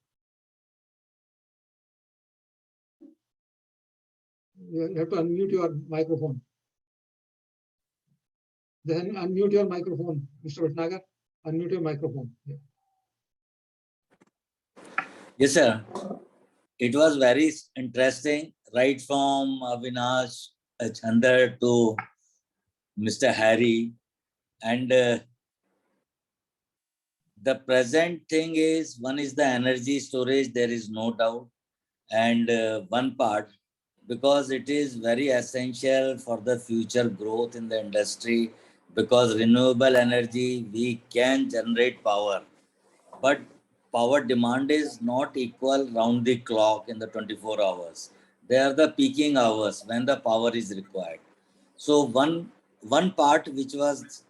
You have to unmute your microphone. Then unmute your microphone, Mr. Bhatnagar. Unmute your microphone. Yeah. Yes, sir. It was very interesting, right from Avinash, Chandar to Mr. Harry. And the present thing is, one is the energy storage, there is no doubt. And one part, because it is very essential for the future growth in the industry, because renewable energy, we can generate power, but power demand is not equal round the clock in the 24 hours. They are the peaking hours when the power is required. So one part which was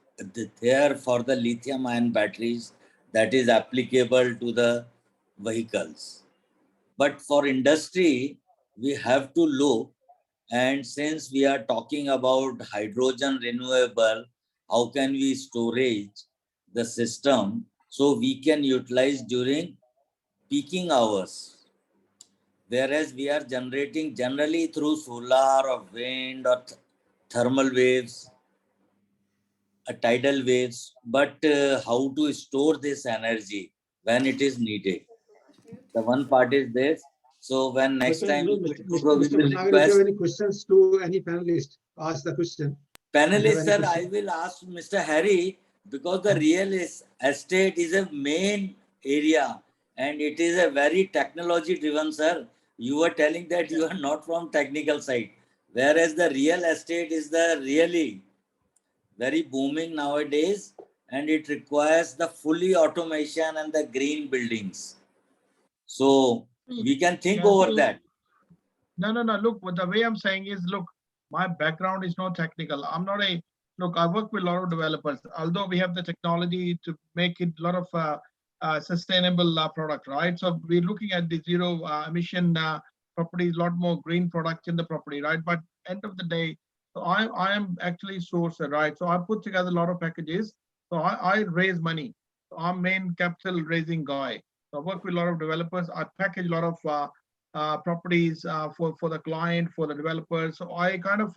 there for the lithium ion batteries, that is applicable to the vehicles. But for industry, we have to look, and since we are talking about hydrogen renewable, how can we storage the system so we can utilize during peaking hours? Whereas we are generating generally through solar or wind or thermal waves, tidal waves, but how to store this energy when it is needed? The one part is this. So when next time we will Mr. Bhatnagar, if you request have any questions to any panelist, ask the question. panelists, sir, I will ask Mr. Harry, because the real estate is a main area and it is a very technology driven, sir. You were telling that you are not from technical side, whereas the real estate is the really very booming nowadays, and it requires the fully automation and the green buildings. So we can think over that. No. Look, what the way I'm saying is, look, my background is not technical. I'm not a, look, I work with a lot of developers, although we have the technology to make it a lot of sustainable product, right? So we're looking at the zero emission properties, a lot more green products in the property, right? But end of the day, so I am actually sourcer, right? So I put together a lot of packages. So I raise money. So I'm main capital raising guy. So I work with a lot of developers. I package a lot of properties for the client, for the developers. So I kind of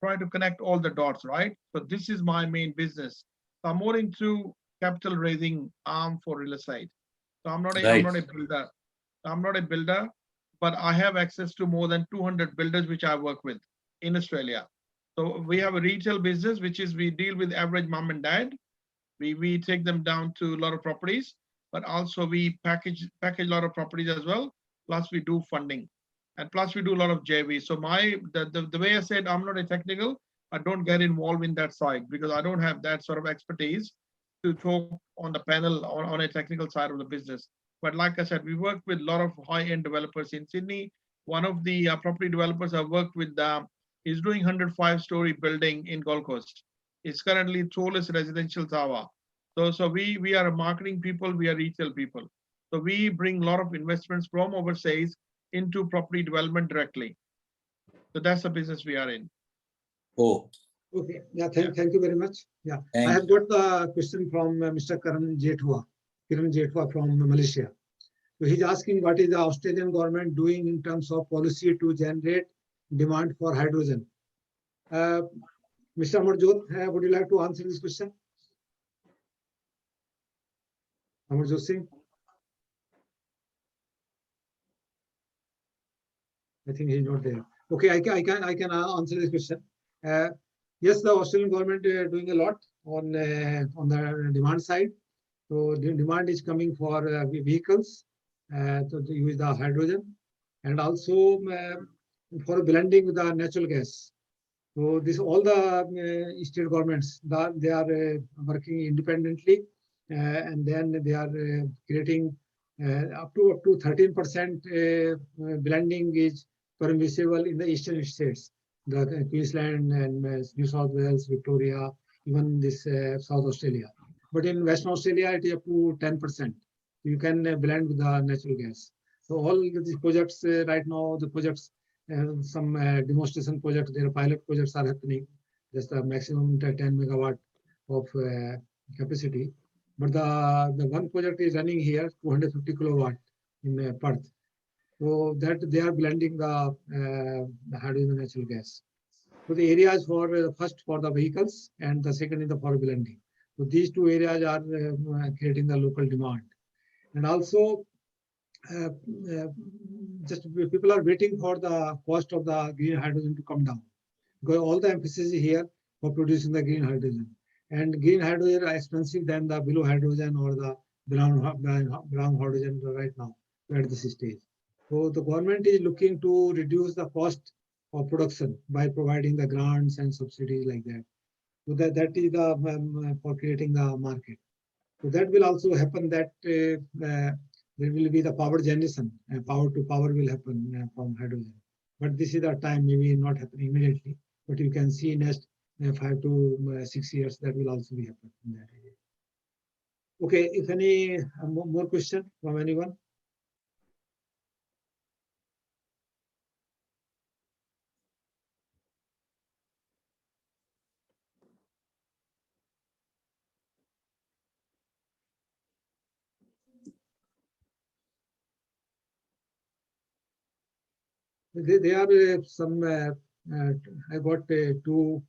try to connect all the dots, right? So this is my main business. So I'm more into capital raising arm for real estate. So I'm not a builder. I'm not a builder, but I have access to more than 200 builders which I work with in Australia. So we have a retail business, which is we deal with average mom and dad. We take them down to a lot of properties, but also we package a lot of properties as well. Plus we do funding, and plus we do a lot of JV. So the way I said, I'm not a technical, I don't get involved in that side because I don't have that sort of expertise to talk on the panel on a technical side of the business. But like I said, we work with a lot of high-end developers in Sydney. One of the property developers I worked with is doing 105-story building in Gold Coast. It's currently tallest residential tower. So we are marketing people, we are retail people. So we bring a lot of investments from overseas into property development directly. So that's the business we are in. Oh, okay. Yeah, thank you very much. Yeah, I have got the question from Mr. Kiran Jethwa from Malaysia. So he's asking, what is the Australian government doing in terms of policy to generate demand for hydrogen? Mr. Amarjot, would you like to answer this question? Amarjot Singh? I think he's not there. Okay, I can answer this question. Yes, the Australian government doing a lot on the demand side. So the demand is coming for vehicles to use the hydrogen, and also for blending with the natural gas. So this all the state governments, they are working independently and then they are creating up to 13% blending is permissible in the eastern states, the Queensland and New South Wales, Victoria, even this South Australia. But in Western Australia, it is up to 10%. You can blend with the natural gas. So all these projects right now, the projects, some demonstration projects, their pilot projects are happening. Just the maximum 10 megawatt of capacity. But the one project is running here, 250 kilowatt in Perth. So that they are blending the hydrogen and natural gas. So the areas for first for the vehicles and the second is the for blending. So these two areas are creating the local demand. And also just people are waiting for the cost of the green hydrogen to come down. Because all the emphasis is here for producing the green hydrogen. And green hydrogen are expensive than the blue hydrogen or the brown hydrogen right now at this stage. So the government is looking to reduce the cost of production by providing the grants and subsidies like that. So that is the for creating the market. So that will also happen that there will be the power generation, power to power will happen from hydrogen. But this is the time, maybe not happen immediately, but you can see next 5 to 6 years that will also be happen in that area. Okay, if any more question from anyone? There are some, I got two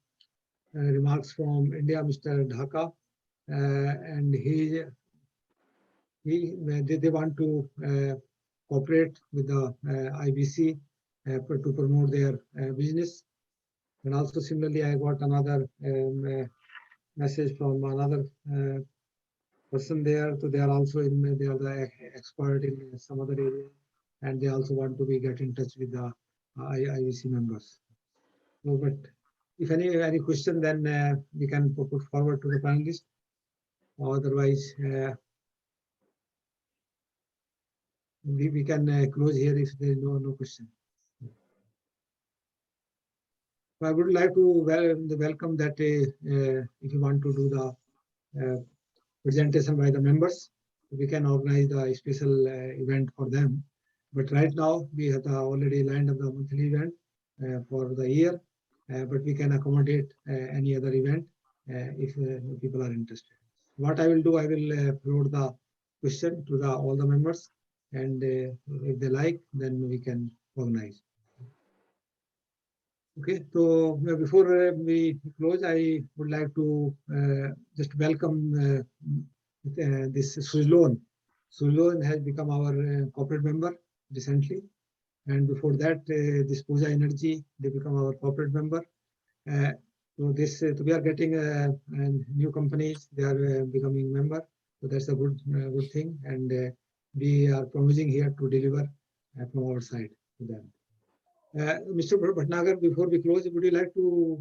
remarks from India, Mr. Dhaka, and they want to cooperate with the IBC to promote their business. And also similarly, I got another message from another person there. So they are also they are the expert in some other area, and they also want to get in touch with the IBC members. So, but if any question, then we can put forward to the panelists. Otherwise, we can close here if there is no question. So I would like to welcome that if you want to do the presentation by the members, we can organize a special event for them. But right now we have already lined up the monthly event for the year, but we can accommodate any other event if people are interested. What I will do, I will forward the question to all the members, and if they like, then we can organize. Okay, so before we close, I would like to just welcome this Suzlon. Suzlon has become our corporate member recently, and before that, this Puja Energy, they become our corporate member. So this we are getting new companies; they are becoming member. So that's a good thing, and we are promising here to deliver from our side to them. Mr. Bhatnagar, before we close, would you like to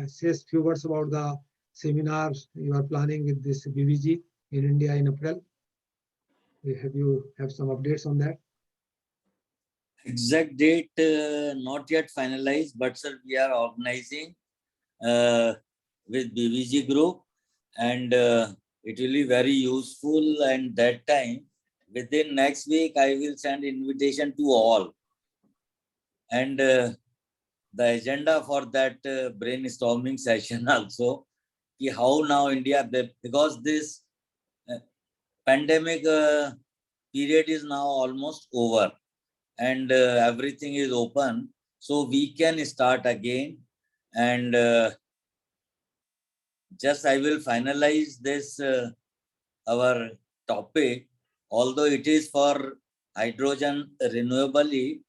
say a few words about the seminars you are planning with this BVG in India in April? Have you some updates on that? Exact date not yet finalized, but sir, we are organizing with BVG group, and it will be very useful. And that time, within next week, I will send invitation to all. And the agenda for that brainstorming session also, how now India, because this pandemic period is now almost over, and everything is open, so we can start again. And just I will finalize this our topic, although it is for hydrogen renewably,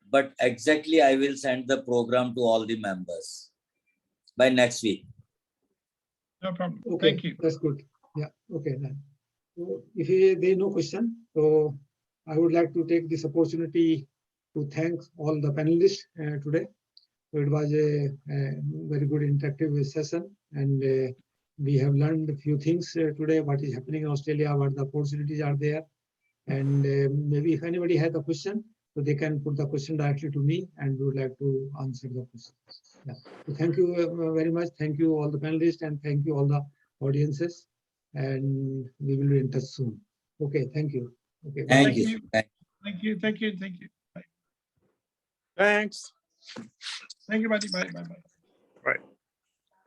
but exactly I will send the program to all the members by next week. No problem. Okay, Thank you. that's good. Yeah, okay. Then. So if there is no question, so I would like to take this opportunity to thank all the panelists today. So it was a very good interactive session, and we have learned a few things today, what is happening in Australia, what the opportunities are there. And maybe if anybody has a question, so they can put the question directly to me and we would like to answer the question. Yeah. So thank you very much. Thank you all the panelists and thank you all the audiences. And we will be in touch soon. Okay, thank you. Okay, Thank bye. you. Thank you. Thank you. Thank you. Thanks. Thank you, buddy. Bye. Bye. Bye.